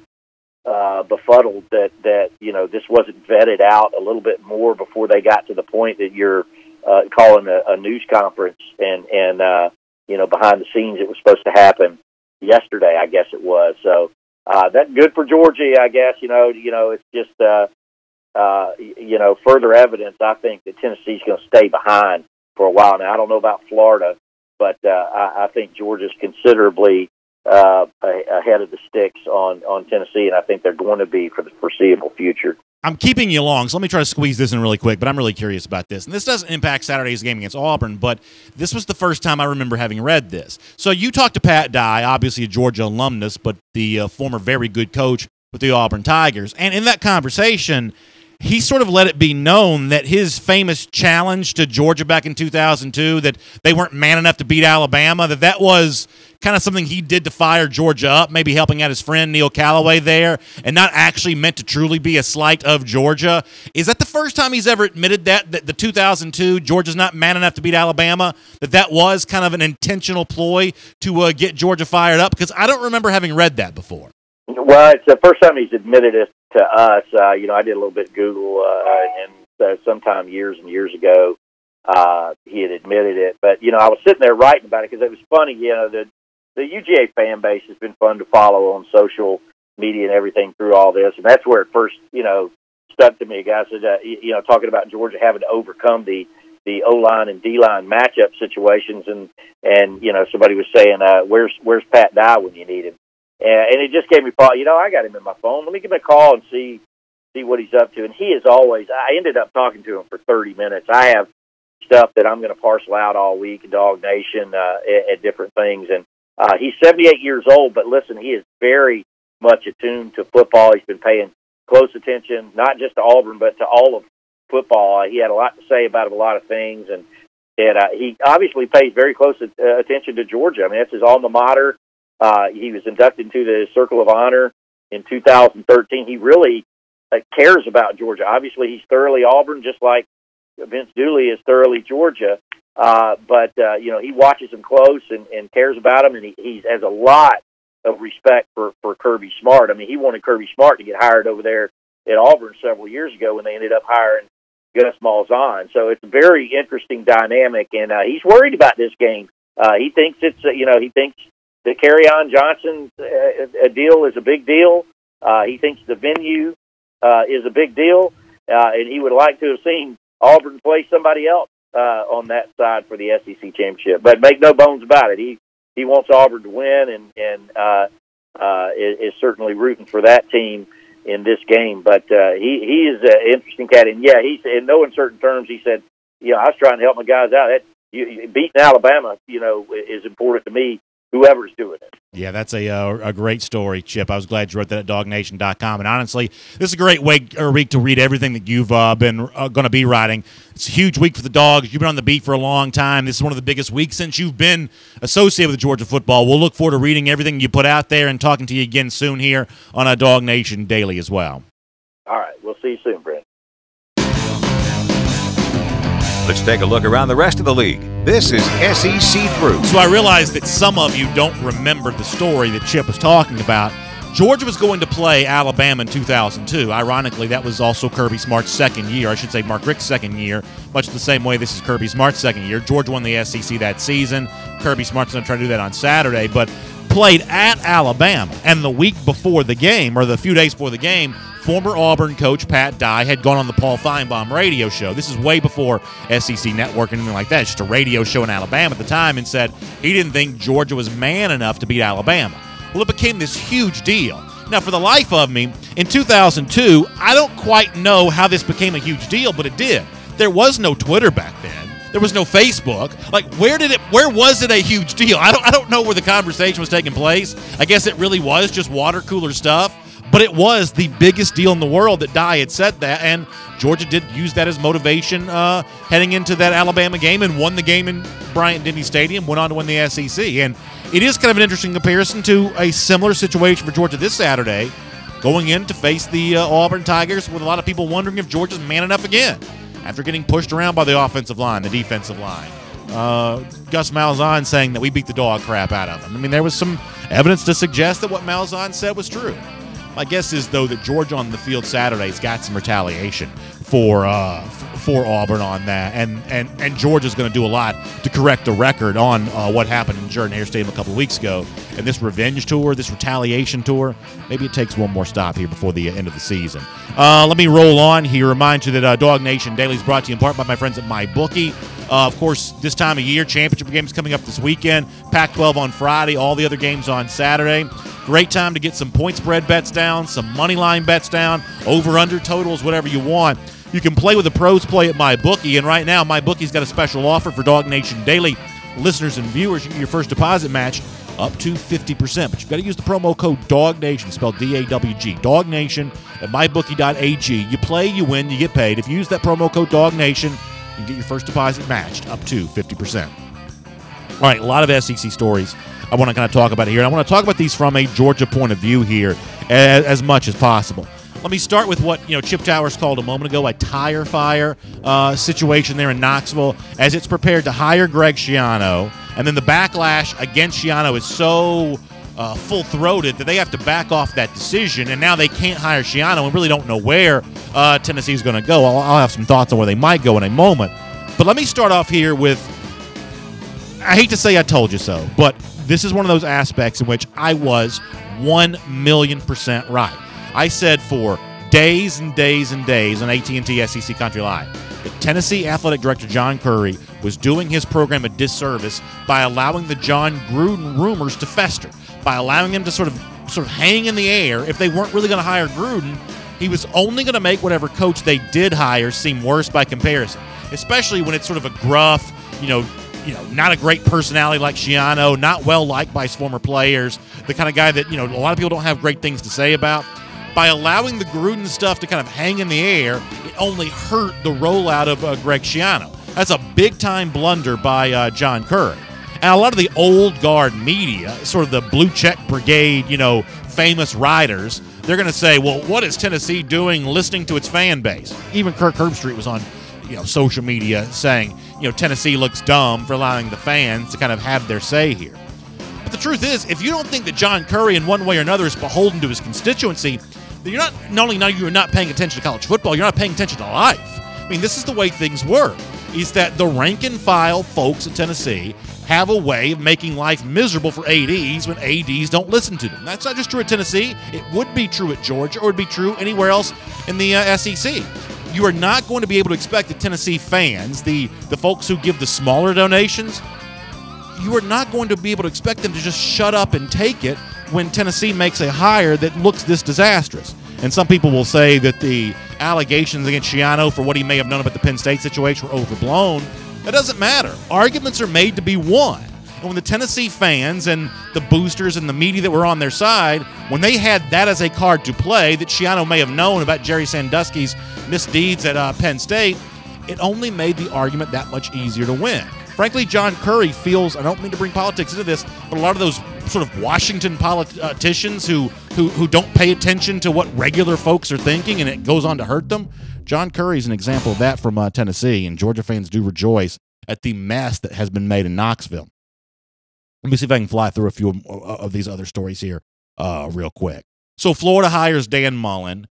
befuddled that this wasn't vetted out a little bit more before they got to the point that you're calling a news conference and behind the scenes it was supposed to happen yesterday, I guess it was. So that's good for Georgia, I guess. It's just further evidence, I think, that Tennessee's going to stay behind for a while now. I don't know about Florida, but I think Georgia's considerably ahead of the sticks on Tennessee, and I think they're going to be for the foreseeable future. I'm keeping you long, so let me try to squeeze this in really quick, but I'm really curious about this. And this doesn't impact Saturday's game against Auburn, but this was the first time I remember having read this. So you talked to Pat Dye, obviously a Georgia alumnus, but the former very good coach with the Auburn Tigers. And in that conversation, he sort of let it be known that his famous challenge to Georgia back in 2002, that they weren't man enough to beat Alabama, that was kind of something he did to fire Georgia up, maybe helping out his friend Neil Callaway there, and not actually meant to truly be a slight of Georgia. Is that the first time he's ever admitted that the 2002 Georgia's not man enough to beat Alabama, that was kind of an intentional ploy to get Georgia fired up? Because I don't remember having read that before. Well, it's the first time he's admitted it to us. I did a little bit of Google, and sometime years and years ago, he had admitted it. But, I was sitting there writing about it because it was funny. The UGA fan base has been fun to follow on social media and everything through all this. And that's where it first, stuck to me. A guy said, talking about Georgia having to overcome the O-line and D-line matchup situations. And somebody was saying, where's Pat Dye when you need him? And it just gave me thought, I got him in my phone. Let me give him a call and see what he's up to. And he is always, I ended up talking to him for 30 minutes. I have stuff that I'm going to parcel out all week, DawgNation, at different things. And he's 78 years old, but listen, he is very much attuned to football. He's been paying close attention, not just to Auburn, but to all of football. He had a lot to say about a lot of things. And he obviously pays very close attention to Georgia. I mean, that's his alma mater. He was inducted into the Circle of Honor in 2013. He really cares about Georgia. Obviously, he's thoroughly Auburn, just like Vince Dooley is thoroughly Georgia. But he watches them close and cares about them, and he has a lot of respect for Kirby Smart. I mean, he wanted Kirby Smart to get hired over there at Auburn several years ago when they ended up hiring Gus Malzahn. So it's a very interesting dynamic, and he's worried about this game. He thinks he thinks the Kerryon Johnson deal is a big deal. He thinks the venue is a big deal, and he would like to have seen Auburn play somebody else on that side for the SEC championship. But make no bones about it, he wants Auburn to win, and is certainly rooting for that team in this game. But he is an interesting cat, and he's in no uncertain terms. He said, I was trying to help my guys out. Beating Alabama, is important to me, whoever's doing it. Yeah, that's a great story, Chip. I was glad you wrote that at DawgNation.com. And honestly, this is a great week to read everything that you've been going to be writing. It's a huge week for the Dogs. You've been on the beat for a long time. This is one of the biggest weeks since you've been associated with Georgia football. We'll look forward to reading everything you put out there and talking to you again soon here on DawgNation Daily as well. All right. We'll see you soon, Brent. Let's take a look around the rest of the league. This is SEC Through. So I realize that some of you don't remember the story that Chip was talking about. Georgia was going to play Alabama in 2002. Ironically, that was also Kirby Smart's second year. I should say Mark Richt's second year, much the same way this is Kirby Smart's second year. Georgia won the SEC that season. Kirby Smart's going to try to do that on Saturday, but played at Alabama. And the week before the game, or the few days before the game, former Auburn coach Pat Dye had gone on the Paul Feinbaum radio show. This is way before SEC Network and anything like that. It's just a radio show in Alabama at the time, and said he didn't think Georgia was man enough to beat Alabama. Well, it became this huge deal. Now, for the life of me, in 2002, I don't quite know how this became a huge deal, but it did. There was no Twitter back then. There was no Facebook. Like, where was it a huge deal? I don't know where the conversation was taking place. I guess it really was just water cooler stuff. But it was the biggest deal in the world that Dye had said that, and Georgia did use that as motivation heading into that Alabama game and won the game in Bryant-Denny Stadium, went on to win the SEC. And it is kind of an interesting comparison to a similar situation for Georgia this Saturday, going in to face the Auburn Tigers, with a lot of people wondering if Georgia's man enough again after getting pushed around by the offensive line, the defensive line. Gus Malzahn saying that we beat the dog crap out of them. I mean, there was some evidence to suggest that what Malzahn said was true. My guess is, though, that Georgia on the field Saturday's got some retaliation for Auburn on that, and Georgia's going to do a lot to correct the record on what happened in Jordan-Hare Stadium a couple of weeks ago. And this revenge tour, this retaliation tour, maybe it takes one more stop here before the end of the season. Let me roll on here. Remind you that DawgNation Daily is brought to you in part by my friends at MyBookie. Of course, this time of year, championship games coming up this weekend. Pac-12 on Friday, all the other games on Saturday. Great time to get some point spread bets down, some money line bets down, over-under totals, whatever you want. You can play with the pros play at MyBookie, and right now, MyBookie's got a special offer for DawgNation Daily listeners and viewers. You get your first deposit match up to 50%, but you've got to use the promo code DawgNation, spelled D-A-W-G, DawgNation at MyBookie.ag. You play, you win, you get paid. If you use that promo code DawgNation, you can get your first deposit matched up to 50%. All right, a lot of SEC stories I want to kind of talk about here. And I want to talk about these from a Georgia point of view here as much as possible. Let me start with what Chip Towers called a moment ago a tire fire situation there in Knoxville as it's prepared to hire Greg Schiano. And then the backlash against Schiano is so full-throated that they have to back off that decision, and now they can't hire Schiano and really don't know where Tennessee's going to go. I'll have some thoughts on where they might go in a moment. But let me start off here with, I hate to say I told you so, but this is one of those aspects in which I was 1,000,000% right. I said for days and days and days on AT&T SEC Country Live that Tennessee Athletic Director John Curry was doing his program a disservice by allowing the John Gruden rumors to fester, by allowing him to sort of hang in the air. If they weren't really going to hire Gruden, he was only going to make whatever coach they did hire seem worse by comparison, especially when it's sort of a gruff, not a great personality like Schiano, not well-liked by his former players, the kind of guy that, a lot of people don't have great things to say about. By allowing the Gruden stuff to kind of hang in the air, it only hurt the rollout of Greg Schiano. That's a big-time blunder by John Curry. And a lot of the old guard media, sort of the blue check brigade, famous writers, they're going to say, well, what is Tennessee doing listening to its fan base? Even Kirk Herbstreit was on social media saying, Tennessee looks dumb for allowing the fans to kind of have their say here. But the truth is, if you don't think that John Curry in one way or another is beholden to his constituency, then you're you're not paying attention to college football, you're not paying attention to life. I mean, this is the way things work, is that the rank and file folks at Tennessee have a way of making life miserable for ADs when ADs don't listen to them. That's not just true at Tennessee. It would be true at Georgia, or it would be true anywhere else in the SEC. You are not going to be able to expect the Tennessee fans, the folks who give the smaller donations, you are not going to be able to expect them to just shut up and take it when Tennessee makes a hire that looks this disastrous. And some people will say that the allegations against Schiano for what he may have known about the Penn State situation were overblown. That doesn't matter. Arguments are made to be won. And when the Tennessee fans and the boosters and the media that were on their side, when they had that as a card to play that Schiano may have known about Jerry Sandusky's misdeeds at Penn State, it only made the argument that much easier to win. Frankly, John Curry feels, I don't mean to bring politics into this, but a lot of those sort of Washington politicians who don't pay attention to what regular folks are thinking and it goes on to hurt them, John Curry is an example of that from Tennessee, and Georgia fans do rejoice at the mess that has been made in Knoxville. Let me see if I can fly through a few of these other stories here real quick. So Florida hires Dan Mullen.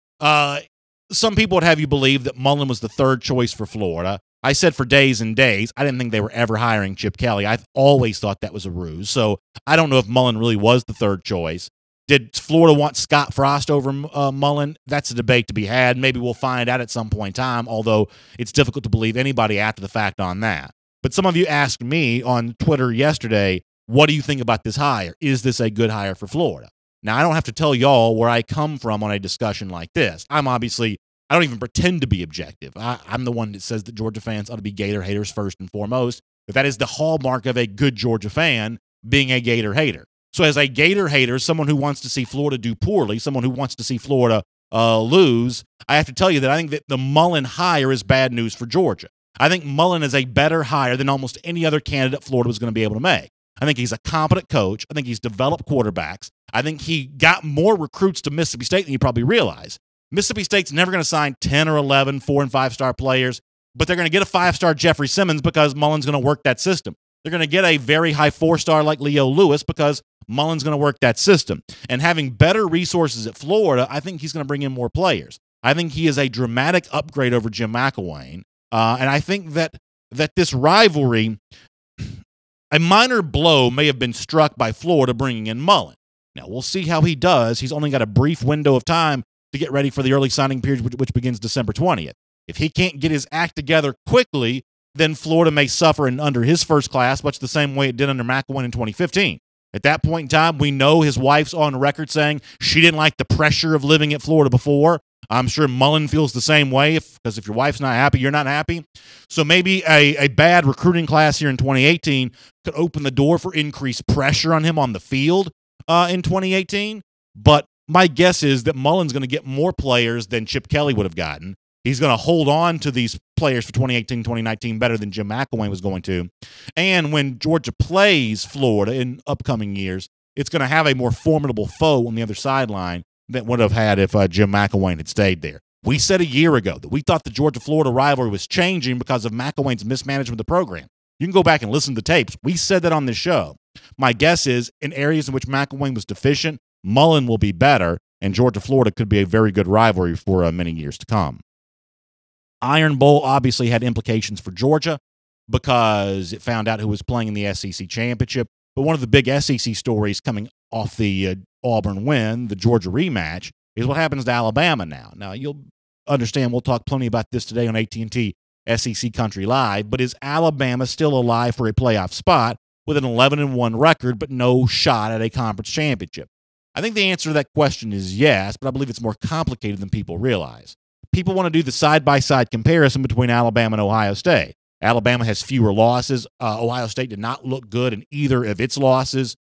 Some people would have you believe that Mullen was the third choice for Florida. I said for days and days, I didn't think they were ever hiring Chip Kelly. I've always thought that was a ruse. So I don't know if Mullen really was the third choice. Did Florida want Scott Frost over Mullen? That's a debate to be had. Maybe we'll find out at some point in time, although it's difficult to believe anybody after the fact on that. But some of you asked me on Twitter yesterday, what do you think about this hire? Is this a good hire for Florida? Now, I don't have to tell y'all where I come from on a discussion like this. I don't even pretend to be objective. I'm the one that says that Georgia fans ought to be Gator haters first and foremost. But that is the hallmark of a good Georgia fan, being a Gator hater. So as a Gator hater, someone who wants to see Florida do poorly, someone who wants to see Florida lose, I have to tell you that I think that the Mullen hire is bad news for Georgia. I think Mullen is a better hire than almost any other candidate Florida was going to be able to make. I think he's a competent coach. I think he's developed quarterbacks. I think he got more recruits to Mississippi State than you probably realize. Mississippi State's never going to sign 10 or 11 4- and 5-star players, but they're going to get a 5-star Jeffrey Simmons because Mullen's going to work that system. They're going to get a very high 4-star like Leo Lewis because Mullen's going to work that system. And having better resources at Florida, I think he's going to bring in more players. I think he is a dramatic upgrade over Jim McElwain. And I think that this rivalry, a minor blow may have been struck by Florida bringing in Mullen. Now, we'll see how he does. He's only got a brief window of time to get ready for the early signing period, which begins December 20th. If he can't get his act together quickly, then Florida may suffer under his first class, much the same way it did under McElwain in 2015. At that point in time, we know his wife's on record saying she didn't like the pressure of living at Florida before. I'm sure Mullen feels the same way because if your wife's not happy, you're not happy. So maybe a bad recruiting class here in 2018 could open the door for increased pressure on him on the field in 2018. But my guess is that Mullen's going to get more players than Chip Kelly would have gotten. He's going to hold on to these players for 2018, 2019 better than Jim McElwain was going to. And when Georgia plays Florida in upcoming years, it's going to have a more formidable foe on the other sideline than would have had if Jim McElwain had stayed there. We said a year ago that we thought the Georgia-Florida rivalry was changing because of McElwain's mismanagement of the program. You can go back and listen to the tapes. We said that on this show. My guess is in areas in which McElwain was deficient, Mullen will be better, and Georgia-Florida could be a very good rivalry for many years to come. Iron Bowl obviously had implications for Georgia because it found out who was playing in the SEC championship. But one of the big SEC stories coming off the Auburn win, the Georgia rematch, is what happens to Alabama now. Now, you'll understand we'll talk plenty about this today on AT&T SEC Country Live, but is Alabama still alive for a playoff spot with an 11-1 record but no shot at a conference championship? I think the answer to that question is yes, but I believe it's more complicated than people realize. People want to do the side-by-side comparison between Alabama and Ohio State. Alabama has fewer losses. Ohio State did not look good in either of its losses.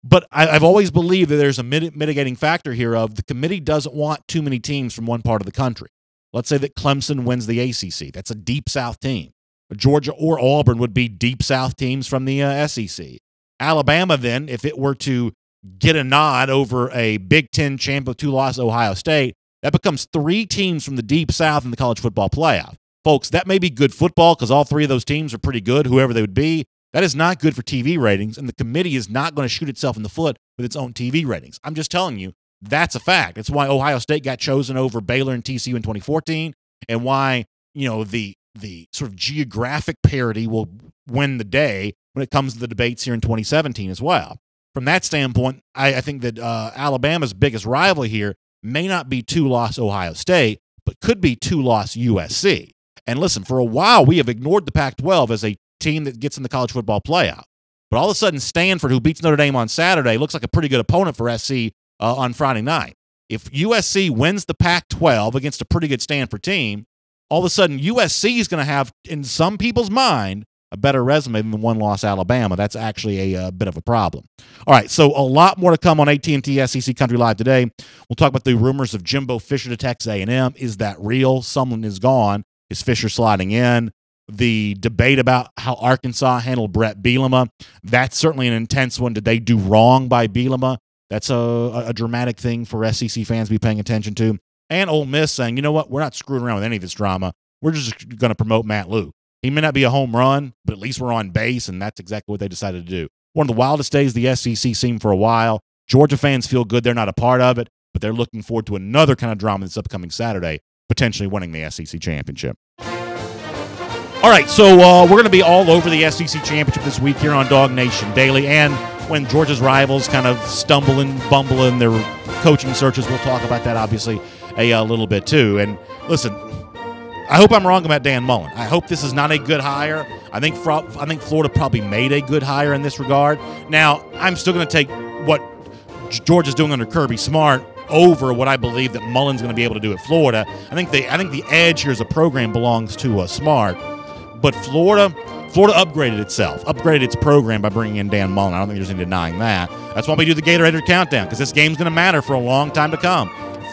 But I've always believed that there's a mitigating factor here of the committee doesn't want too many teams from one part of the country. Let's say that Clemson wins the ACC. That's a Deep South team. Georgia or Auburn would be Deep South teams from the SEC. Alabama then, if it were to get a nod over a Big Ten champion 2-loss Ohio State, that becomes 3 teams from the Deep South in the college football playoff. Folks, that may be good football because all 3 of those teams are pretty good, whoever they would be. That is not good for TV ratings, and the committee is not going to shoot itself in the foot with its own TV ratings. I'm just telling you, that's a fact. It's why Ohio State got chosen over Baylor and TCU in 2014, and why the sort of geographic parity will win the day when it comes to the debates here in 2017 as well. From that standpoint, I think that Alabama's biggest rival here may not be 2-loss Ohio State, but could be 2-loss USC. And listen, for a while, we have ignored the Pac-12 as a team that gets in the college football playoff. But all of a sudden, Stanford, who beats Notre Dame on Saturday, looks like a pretty good opponent for SC on Friday night. If USC wins the Pac-12 against a pretty good Stanford team, all of a sudden USC is going to have, in some people's mind, a better resume than the one-loss Alabama. That's actually a bit of a problem. All right, so a lot more to come on AT&T SEC Country Live today. We'll talk about the rumors of Jimbo Fisher to Texas A&M. Is that real? Someone is gone. Is Fisher sliding in? The debate about how Arkansas handled Brett Bielema, that's certainly an intense one. Did they do wrong by Bielema? That's a dramatic thing for SEC fans to be paying attention to. And Ole Miss saying, you know what, we're not screwing around with any of this drama. We're just going to promote Matt Luke. He may not be a home run, but at least we're on base, and that's exactly what they decided to do. One of the wildest days the SEC seen for a while. Georgia fans feel good they're not a part of it, but they're looking forward to another kind of drama this upcoming Saturday, potentially winning the SEC championship. All right, so we're going to be all over the SEC championship this week here on DawgNation Daily, and when Georgia's rivals kind of stumble and bumble in their coaching searches, we'll talk about that obviously a little bit too. And listen, I hope I'm wrong about Dan Mullen. I hope this is not a good hire. I think Florida probably made a good hire in this regard. Now, I'm still going to take what Georgia's doing under Kirby Smart over what I believe that Mullen's going to be able to do at Florida. I think the edge here as a program belongs to Smart. But Florida upgraded itself, upgraded its program by bringing in Dan Mullen. I don't think there's any denying that. That's why we do the Gatorade Countdown, because this game's going to matter for a long time to come.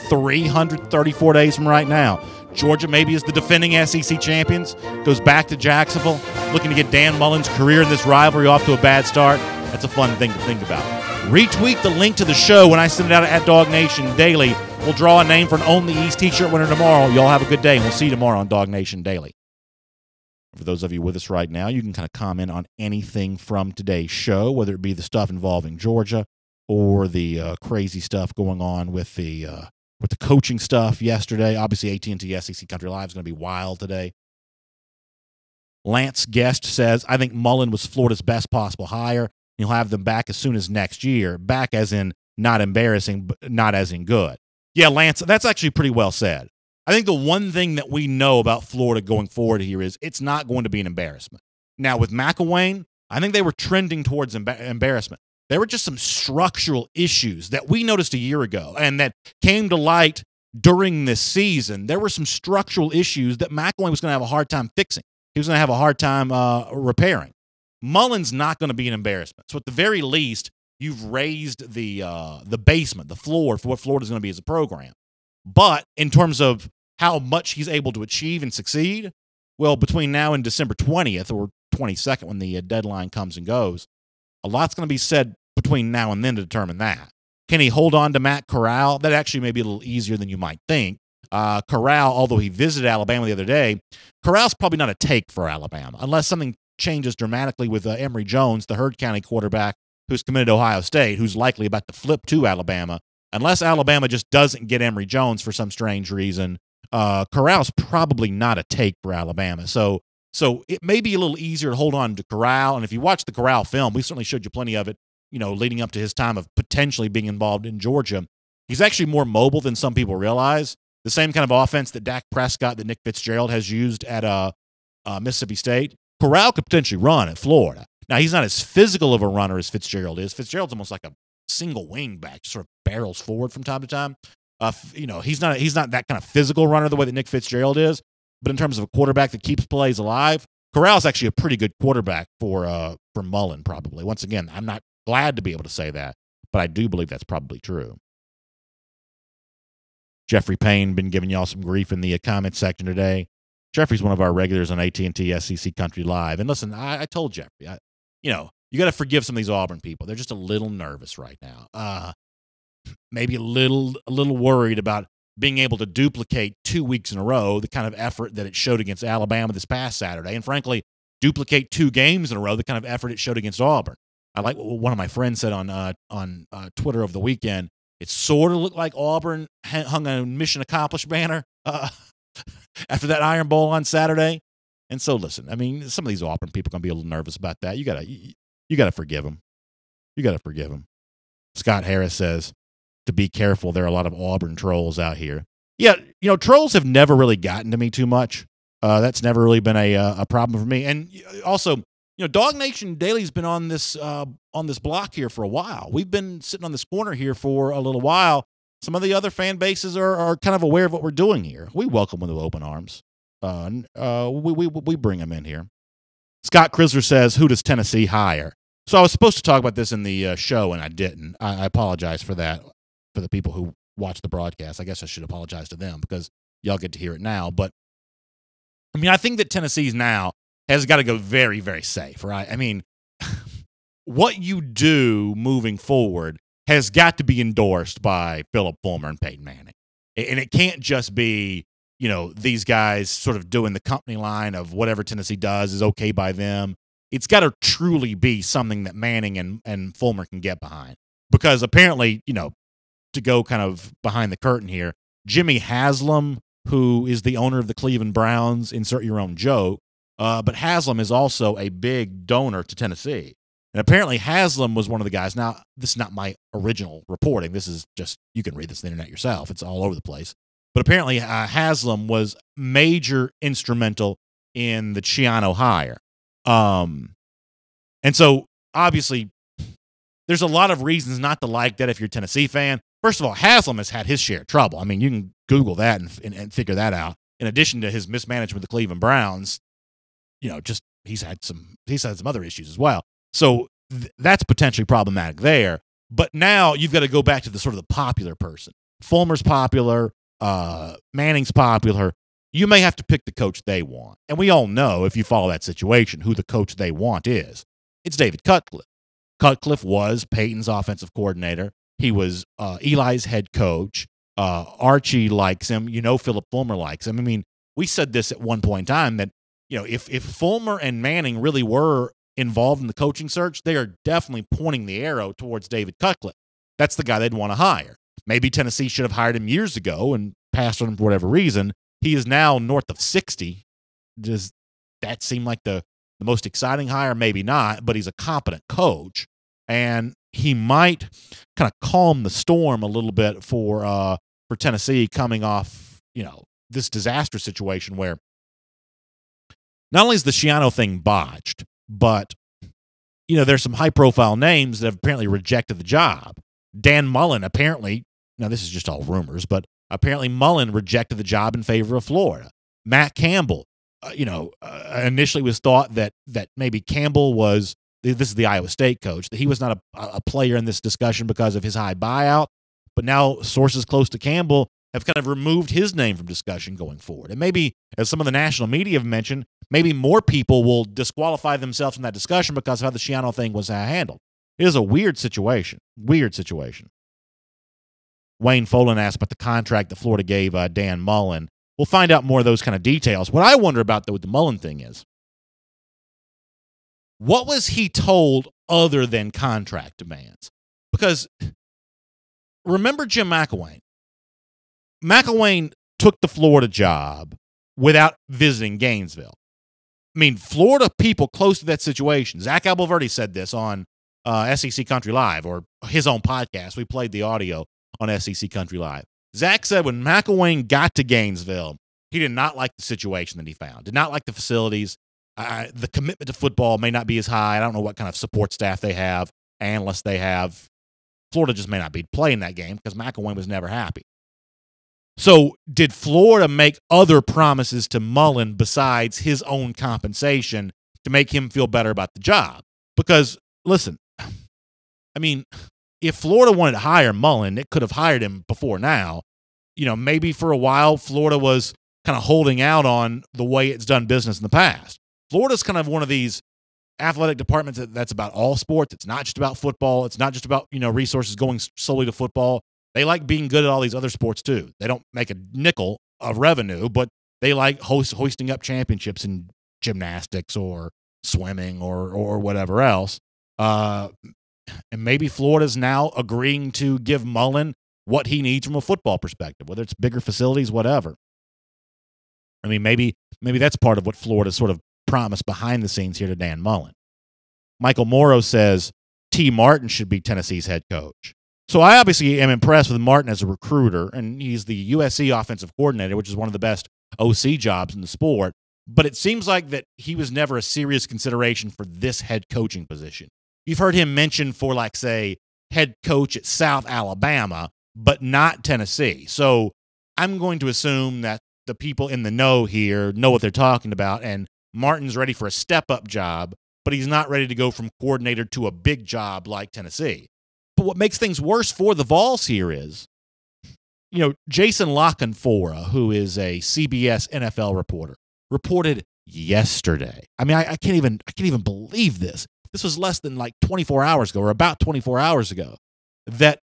334 days from right now. Georgia maybe is the defending SEC champions, goes back to Jacksonville, looking to get Dan Mullen's career in this rivalry off to a bad start. That's a fun thing to think about. Retweet the link to the show when I send it out at DawgNation Daily. We'll draw a name for an Only East t-shirt winner tomorrow. Y'all have a good day, and we'll see you tomorrow on DawgNation Daily. For those of you with us right now, you can kind of comment on anything from today's show, whether it be the stuff involving Georgia or the crazy stuff going on with the coaching stuff yesterday. Obviously, AT&T SEC Country Live is going to be wild today. Lance Guest says, I think Mullen was Florida's best possible hire. He'll have them back as soon as next year. Back as in not embarrassing, but not as in good. Yeah, Lance, that's actually pretty well said. I think the one thing that we know about Florida going forward here is it's not going to be an embarrassment. Now, with McElwain, I think they were trending towards embarrassment. There were just some structural issues that we noticed a year ago and that came to light during this season. There were some structural issues that McElwain was going to have a hard time fixing. He was going to have a hard time repairing. Mullen's not going to be an embarrassment. So at the very least, you've raised the basement, the floor for what Florida's going to be as a program. But in terms of how much he's able to achieve and succeed, well, between now and December 20th or 22nd, when the deadline comes and goes, a lot's going to be said between now and then to determine that. Can he hold on to Matt Corral? That actually may be a little easier than you might think. Corral, although he visited Alabama the other day, Corral's probably not a take for Alabama, unless something changes dramatically with Emory Jones, the Heard County quarterback who's committed to Ohio State, who's likely about to flip to Alabama. Unless Alabama just doesn't get Emory Jones for some strange reason, Corral's probably not a take for Alabama. So it may be a little easier to hold on to Corral. And if you watch the Corral film, we certainly showed you plenty of it, leading up to his time of potentially being involved in Georgia. He's actually more mobile than some people realize. The same kind of offense that Dak Prescott, that Nick Fitzgerald has used at Mississippi State, Corral could potentially run at Florida. Now, he's not as physical of a runner as Fitzgerald is. Fitzgerald's almost like a single wing back, sort of barrels forward from time to time. He's not that kind of physical runner the way that Nick Fitzgerald is. But in terms of a quarterback that keeps plays alive, Corral's actually a pretty good quarterback for Mullen, probably. Once again, I'm not glad to be able to say that, but I do believe that's probably true. Jeffrey Payne been giving y'all some grief in the comment section today. Jeffrey's one of our regulars on AT&T SEC Country Live. And listen, I told Jeffrey, you got to forgive some of these Auburn people. They're just a little nervous right now. Maybe a little worried about being able to duplicate 2 weeks in a row the kind of effort that it showed against Alabama this past Saturday, and frankly, duplicate 2 games in a row the kind of effort it showed against Auburn. I like what one of my friends said on Twitter over the weekend. It sort of looked like Auburn hung a mission accomplished banner after that Iron Bowl on Saturday. And so, listen, I mean, some of these Auburn people are going to be a little nervous about that. You gotta forgive them. You got to forgive them. Scott Harris says, to be careful, there are a lot of Auburn trolls out here. Yeah, trolls have never really gotten to me too much. That's never really been a problem for me. And also, DawgNation Daily's been on this block here for a while. We've been sitting on this corner here for a little while. Some of the other fan bases are kind of aware of what we're doing here. We welcome them with open arms. We bring them in here. Scott Chrysler says, who does Tennessee hire? So I was supposed to talk about this in the show, and I didn't. I apologize for that, for the people who watch the broadcast. I guess I should apologize to them because y'all get to hear it now. But, I mean, I think that Tennessee's now has got to go very, very safe, right? I mean, what you do moving forward has got to be endorsed by Philip Fulmer and Peyton Manning. And it can't just be, these guys sort of doing the company line of whatever Tennessee does is okay by them. It's got to truly be something that Manning and Fulmer can get behind. Because apparently, to go kind of behind the curtain here, Jimmy Haslam, who is the owner of the Cleveland Browns, insert your own joke, but Haslam is also a big donor to Tennessee. And apparently Haslam was one of the guys. Now, this is not my original reporting. This is just, you can read this on the internet yourself. It's all over the place. But apparently Haslam was major instrumental in the Chiano hire. And so, obviously, there's a lot of reasons not to like that if you're a Tennessee fan. First of all, Haslam has had his share of trouble. I mean, you can Google that and figure that out. In addition to his mismanagement of the Cleveland Browns, he's had some other issues as well. So that's potentially problematic there. But now you've got to go back to the sort of the popular person. Fulmer's popular, Manning's popular. You may have to pick the coach they want. And we all know, if you follow that situation, who the coach they want is. It's David Cutcliffe. Cutcliffe was Peyton's offensive coordinator. He was Eli's head coach. Archie likes him. Philip Fulmer likes him. I mean, we said this at one point in time that, if Fulmer and Manning really were involved in the coaching search, they are definitely pointing the arrow towards David Cutcliffe. That's the guy they'd want to hire. Maybe Tennessee should have hired him years ago and passed on him for whatever reason. He is now north of 60. Does that seem like the most exciting hire? Maybe not, but he's a competent coach, and he might kind of calm the storm a little bit for Tennessee coming off, this disastrous situation where not only is the Schiano thing botched, but, there's some high-profile names that have apparently rejected the job. Dan Mullen apparently, now this is just all rumors, but apparently Mullen rejected the job in favor of Florida. Matt Campbell, initially was thought that maybe Campbell was, this is the Iowa State coach, that he was not a player in this discussion because of his high buyout. But now sources close to Campbell have kind of removed his name from discussion going forward. And maybe, as some of the national media have mentioned, maybe more people will disqualify themselves from that discussion because of how the Schiano thing was handled. It is a weird situation. Weird situation. Wayne Folan asked about the contract that Florida gave Dan Mullen. We'll find out more of those kind of details. What I wonder about, though, with the Mullen thing is, what was he told other than contract demands? Because remember Jim McElwain. McElwain took the Florida job without visiting Gainesville. I mean, Florida people close to that situation. Zach Albalverdi said this on SEC Country Live, or his own podcast. We played the audio on SEC Country Live. Zach said when McElwain got to Gainesville, he did not like the situation that he found, did not like the facilities. The commitment to football may not be as high. I don't know what kind of support staff they have, analysts they have. Florida just may not be playing that game because McElwain was never happy. So did Florida make other promises to Mullen besides his own compensation to make him feel better about the job? Because, listen, I mean, if Florida wanted to hire Mullen, it could have hired him before now. Maybe for a while Florida was kind of holding out on the way it's done business in the past. Florida's kind of one of these athletic departments that's about all sports. It's not just about football. It's not just about, resources going solely to football. They like being good at all these other sports too. They don't make a nickel of revenue, but they like hoisting up championships in gymnastics or swimming or whatever else. And maybe Florida's now agreeing to give Mullen what he needs from a football perspective, whether it's bigger facilities, whatever. I mean, maybe that's part of what Florida sort of promised behind the scenes here to Dan Mullen. Michael Morrow says T. Martin should be Tennessee's head coach. So I obviously am impressed with Martin as a recruiter, and he's the USC offensive coordinator, which is one of the best OC jobs in the sport. But it seems like that he was never a serious consideration for this head coaching position. You've heard him mentioned for, like, say, head coach at South Alabama, but not Tennessee. So I'm going to assume that the people in the know here know what they're talking about, and Martin's ready for a step-up job, but he's not ready to go from coordinator to a big job like Tennessee. But what makes things worse for the Vols here is, Jason Lockenfora, who is a CBS NFL reporter, reported yesterday. I mean, I can't even believe this. This was less than like 24 hours ago, or about 24 hours ago, that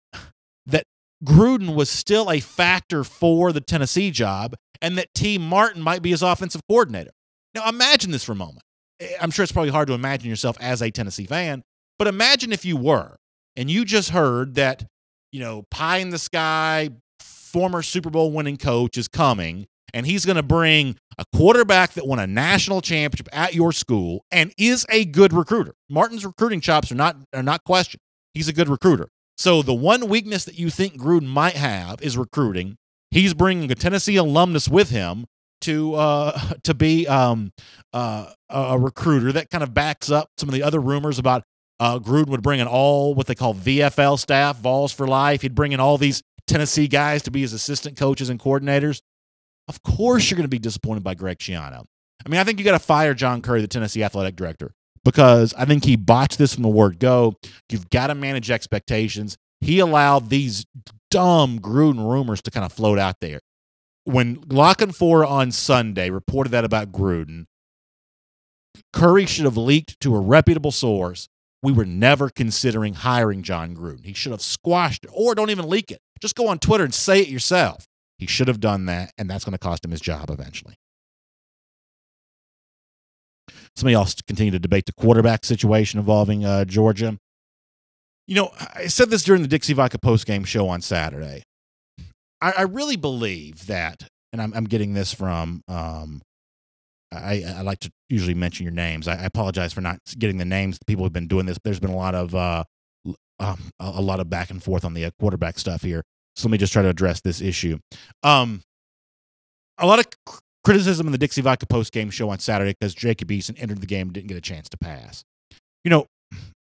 Gruden was still a factor for the Tennessee job, and that T. Martin might be his offensive coordinator. Now, imagine this for a moment. I'm sure it's probably hard to imagine yourself as a Tennessee fan, but imagine if you were, and you just heard that, pie in the sky, former Super Bowl winning coach is coming, and he's going to bring a quarterback that won a national championship at your school and is a good recruiter. Martin's recruiting chops are not questioned. He's a good recruiter. So the one weakness that you think Gruden might have is recruiting. He's bringing a Tennessee alumnus with him to be a recruiter that kind of backs up some of the other rumors about Gruden would bring in all what they call VFL staff, Vols for life. He'd bring in all these Tennessee guys to be his assistant coaches and coordinators. Of course you're going to be disappointed by Greg Schiano. I mean, I think you got to fire John Curry, the Tennessee athletic director, because I think he botched this from the word go. You've got to manage expectations. He allowed these dumb Gruden rumors to kind of float out there. When Lockenfora on Sunday reported that about Gruden, Curry should have leaked to a reputable source, we were never considering hiring John Gruden. He should have squashed it, or don't even leak it. Just go on Twitter and say it yourself. He should have done that, and that's going to cost him his job eventually. Somebody else continue to debate the quarterback situation involving Georgia. I said this during the Dixie Vodka postgame show on Saturday. I really believe that, and I'm getting this from, I like to usually mention your names. I apologize for not getting the names of people who've been doing this. There's been a lot of back and forth on the quarterback stuff here. So let me just try to address this issue. A lot of criticism in the Dixie Vodka postgame show on Saturday because Jacob Eason entered the game and didn't get a chance to pass.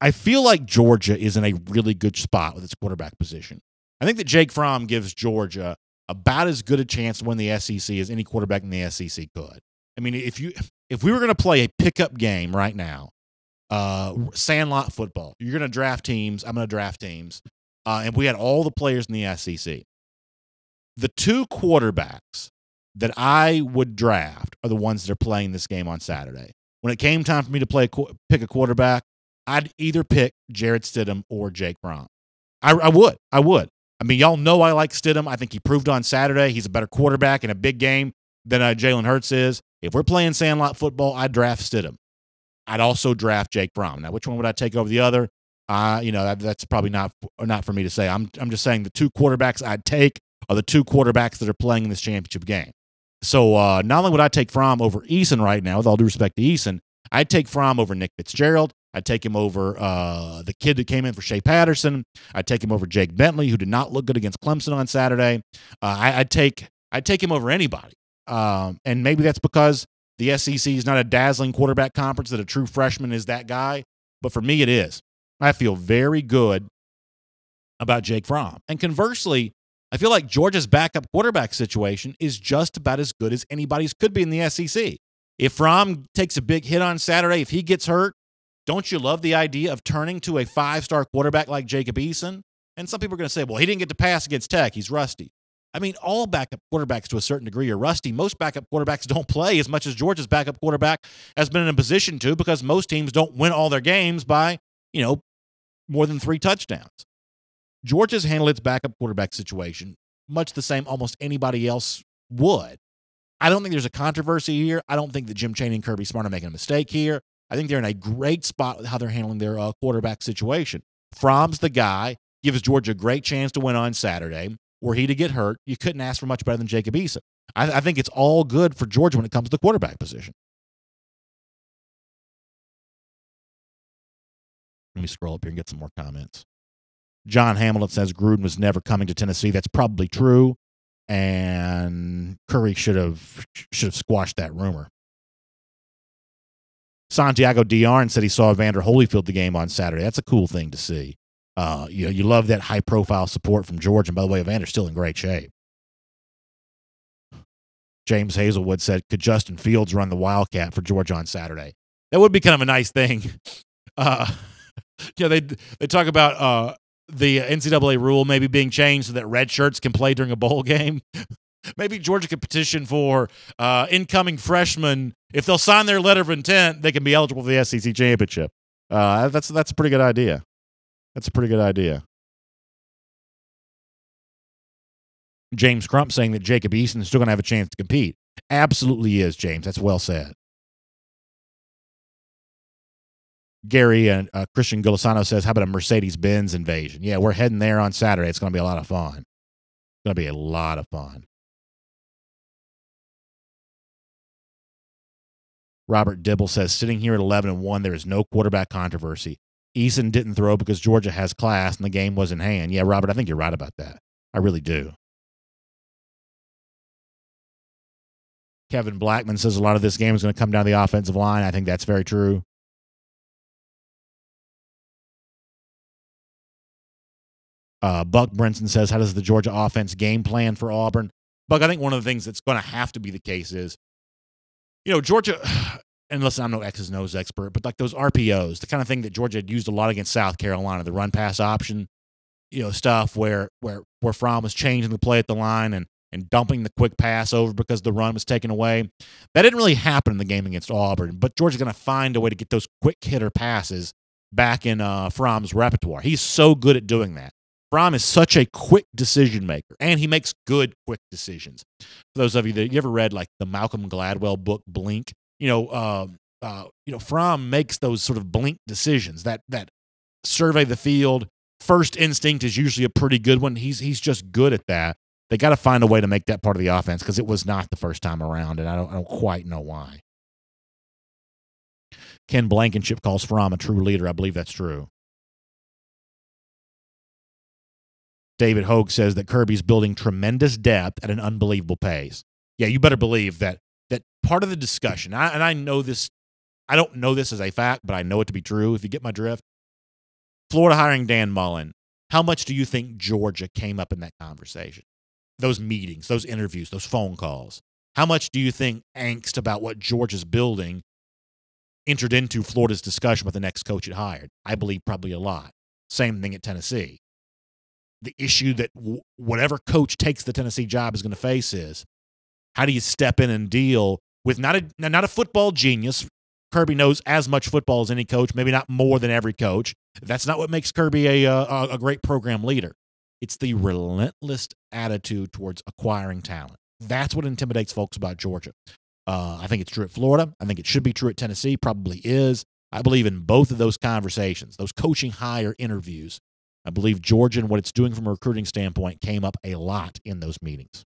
I feel like Georgia is in a really good spot with its quarterback position. I think that Jake Fromm gives Georgia about as good a chance to win the SEC as any quarterback in the SEC could. I mean, if we were going to play a pickup game right now, sandlot football, you're going to draft teams, I'm going to draft teams, and we had all the players in the SEC. The two quarterbacks that I would draft are the ones that are playing this game on Saturday. When it came time for me to pick a quarterback, I'd either pick Jarrett Stidham or Jake Fromm. I would. I mean, y'all know I like Stidham. I think he proved on Saturday he's a better quarterback in a big game than Jalen Hurts is. If we're playing sandlot football, I'd draft Stidham. I'd also draft Jake Fromm. Now, which one would I take over the other? That's probably not for me to say. I'm just saying the two quarterbacks I'd take are the two quarterbacks that are playing in this championship game. So not only would I take Fromm over Eason right now, with all due respect to Eason, I'd take Fromm over Nick Fitzgerald. I'd take him over the kid that came in for Shea Patterson. I'd take him over Jake Bentley, who did not look good against Clemson on Saturday. I'd take him over anybody. And maybe that's because the SEC is not a dazzling quarterback conference that a true freshman is that guy. But for me, it is. I feel very good about Jake Fromm. And conversely, I feel like Georgia's backup quarterback situation is just about as good as anybody's could be in the SEC. If Fromm takes a big hit on Saturday, if he gets hurt, don't you love the idea of turning to a five-star quarterback like Jacob Eason? And some people are going to say, well, he didn't get to pass against Tech. He's rusty. I mean, all backup quarterbacks to a certain degree are rusty. Most backup quarterbacks don't play as much as Georgia's backup quarterback has been in a position to, because most teams don't win all their games by, more than 3 touchdowns. Georgia's handled its backup quarterback situation much the same almost anybody else would. I don't think there's a controversy here. I don't think that Jim Chaney and Kirby Smart are making a mistake here. I think they're in a great spot with how they're handling their quarterback situation. Fromm's the guy, gives Georgia a great chance to win on Saturday. Were he to get hurt, you couldn't ask for much better than Jacob Eason. I think it's all good for Georgia when it comes to the quarterback position. Let me scroll up here and get some more comments. John Hamilton says Gruden was never coming to Tennessee. That's probably true. And Curry should have squashed that rumor. Santiago Diarn said he saw Evander Holyfield the game on Saturday. That's a cool thing to see. You love that high-profile support from Georgia. And by the way, Evander's still in great shape. James Hazelwood said, could Justin Fields run the Wildcat for Georgia on Saturday? That would be kind of a nice thing. They talk about the NCAA rule maybe being changed so that red shirts can play during a bowl game. Maybe Georgia could petition for incoming freshmen. If they'll sign their letter of intent, they can be eligible for the SEC championship. That's a pretty good idea. That's a pretty good idea. James Crump saying that Jacob Eason is still going to have a chance to compete. Absolutely is, James. That's well said. Gary and Christian Golisano says, how about a Mercedes-Benz invasion? Yeah, we're heading there on Saturday. It's going to be a lot of fun. It's going to be a lot of fun. Robert Dibble says, sitting here at 11-1, there is no quarterback controversy. Eason didn't throw because Georgia has class and the game was in hand. Yeah, Robert, I think you're right about that. I really do. Kevin Blackman says a lot of this game is going to come down the offensive line. I think that's very true. Buck Brinson says, how does the Georgia offense game plan for Auburn? Buck, I think one of the things that's going to have to be the case is, Georgia, and listen, I'm no X's and O's expert, but like those RPOs, the kind of thing that Georgia had used a lot against South Carolina, the run-pass option, stuff where Fromm was changing the play at the line and dumping the quick pass over because the run was taken away. That didn't really happen in the game against Auburn, but Georgia's going to find a way to get those quick hitter passes back in Fromm's repertoire. He's so good at doing that. Fromm is such a quick decision maker, and he makes good quick decisions. For those of you that you ever read like the Malcolm Gladwell book Blink, Fromm makes those sort of blink decisions that survey the field. First instinct is usually a pretty good one. He's just good at that. They got to find a way to make that part of the offense because it was not the first time around, and I don't quite know why. Ken Blankenship calls Fromm a true leader. I believe that's true. David Hogue says that Kirby's building tremendous depth at an unbelievable pace. Yeah, you better believe that part of the discussion, and I know this, I don't know this as a fact, but I know it to be true, if you get my drift. Florida hiring Dan Mullen, how much do you think Georgia came up in that conversation? Those meetings, those interviews, those phone calls. How much do you think angst about what Georgia's building entered into Florida's discussion with the next coach it hired? I believe probably a lot. Same thing at Tennessee. The issue that whatever coach takes the Tennessee job is going to face is, how do you step in and deal with not a football genius? Kirby knows as much football as any coach, maybe not more than every coach. That's not what makes Kirby a great program leader. It's the relentless attitude towards acquiring talent. That's what intimidates folks about Georgia. I think it's true at Florida. I think it should be true at Tennessee, probably is. I believe in both of those conversations, those coaching hire interviews. I believe Georgia and what it's doing from a recruiting standpoint came up a lot in those meetings.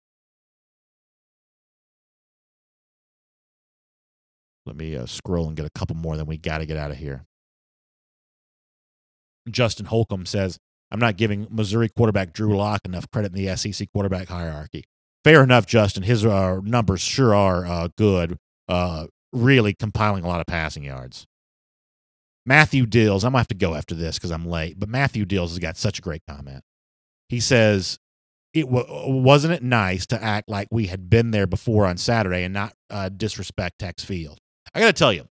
Let me scroll and get a couple more, then we got to get out of here. Justin Holcomb says, I'm not giving Missouri quarterback Drew Lock enough credit in the SEC quarterback hierarchy. Fair enough, Justin. His numbers sure are good, really compiling a lot of passing yards. Matthew Dills, I'm going to have to go after this because I'm late, but Matthew Dills has got such a great comment. He says, wasn't it nice to act like we had been there before on Saturday and not disrespect Tex Field? I got to tell you,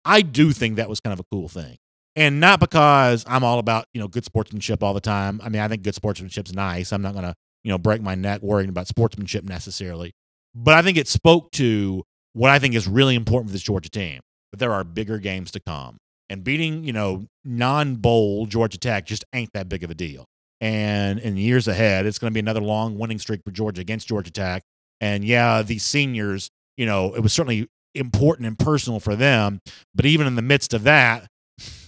I do think that was kind of a cool thing. And not because I'm all about, good sportsmanship all the time. I mean, I think good sportsmanship's nice. I'm not going to, break my neck worrying about sportsmanship necessarily. But I think it spoke to what I think is really important for this Georgia team. But there are bigger games to come. And beating, non-bowl Georgia Tech just ain't that big of a deal. And in years ahead, it's going to be another long winning streak for Georgia against Georgia Tech. And, yeah, these seniors, it was certainly important and personal for them. But even in the midst of that,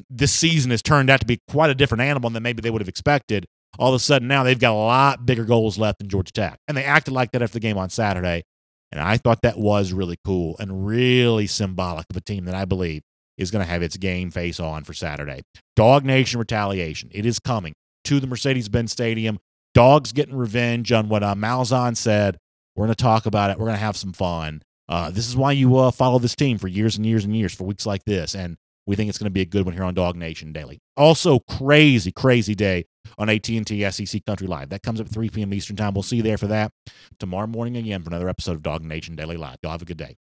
this season has turned out to be quite a different animal than maybe they would have expected. All of a sudden now they've got a lot bigger goals left than Georgia Tech. And they acted like that after the game on Saturday. And I thought that was really cool and really symbolic of a team that I believe is going to have its game face on for Saturday. DawgNation retaliation. It is coming to the Mercedes-Benz Stadium. Dogs getting revenge on what Malzahn said. We're going to talk about it. We're going to have some fun. This is why you follow this team for years and years and years, for weeks like this. And we think it's going to be a good one here on DawgNation Daily. Also, crazy, crazy day on AT&T SEC Country Live. That comes up at 3 p.m. Eastern Time. We'll see you there for that tomorrow morning again for another episode of Dog Nation Daily Live. Y'all have a good day.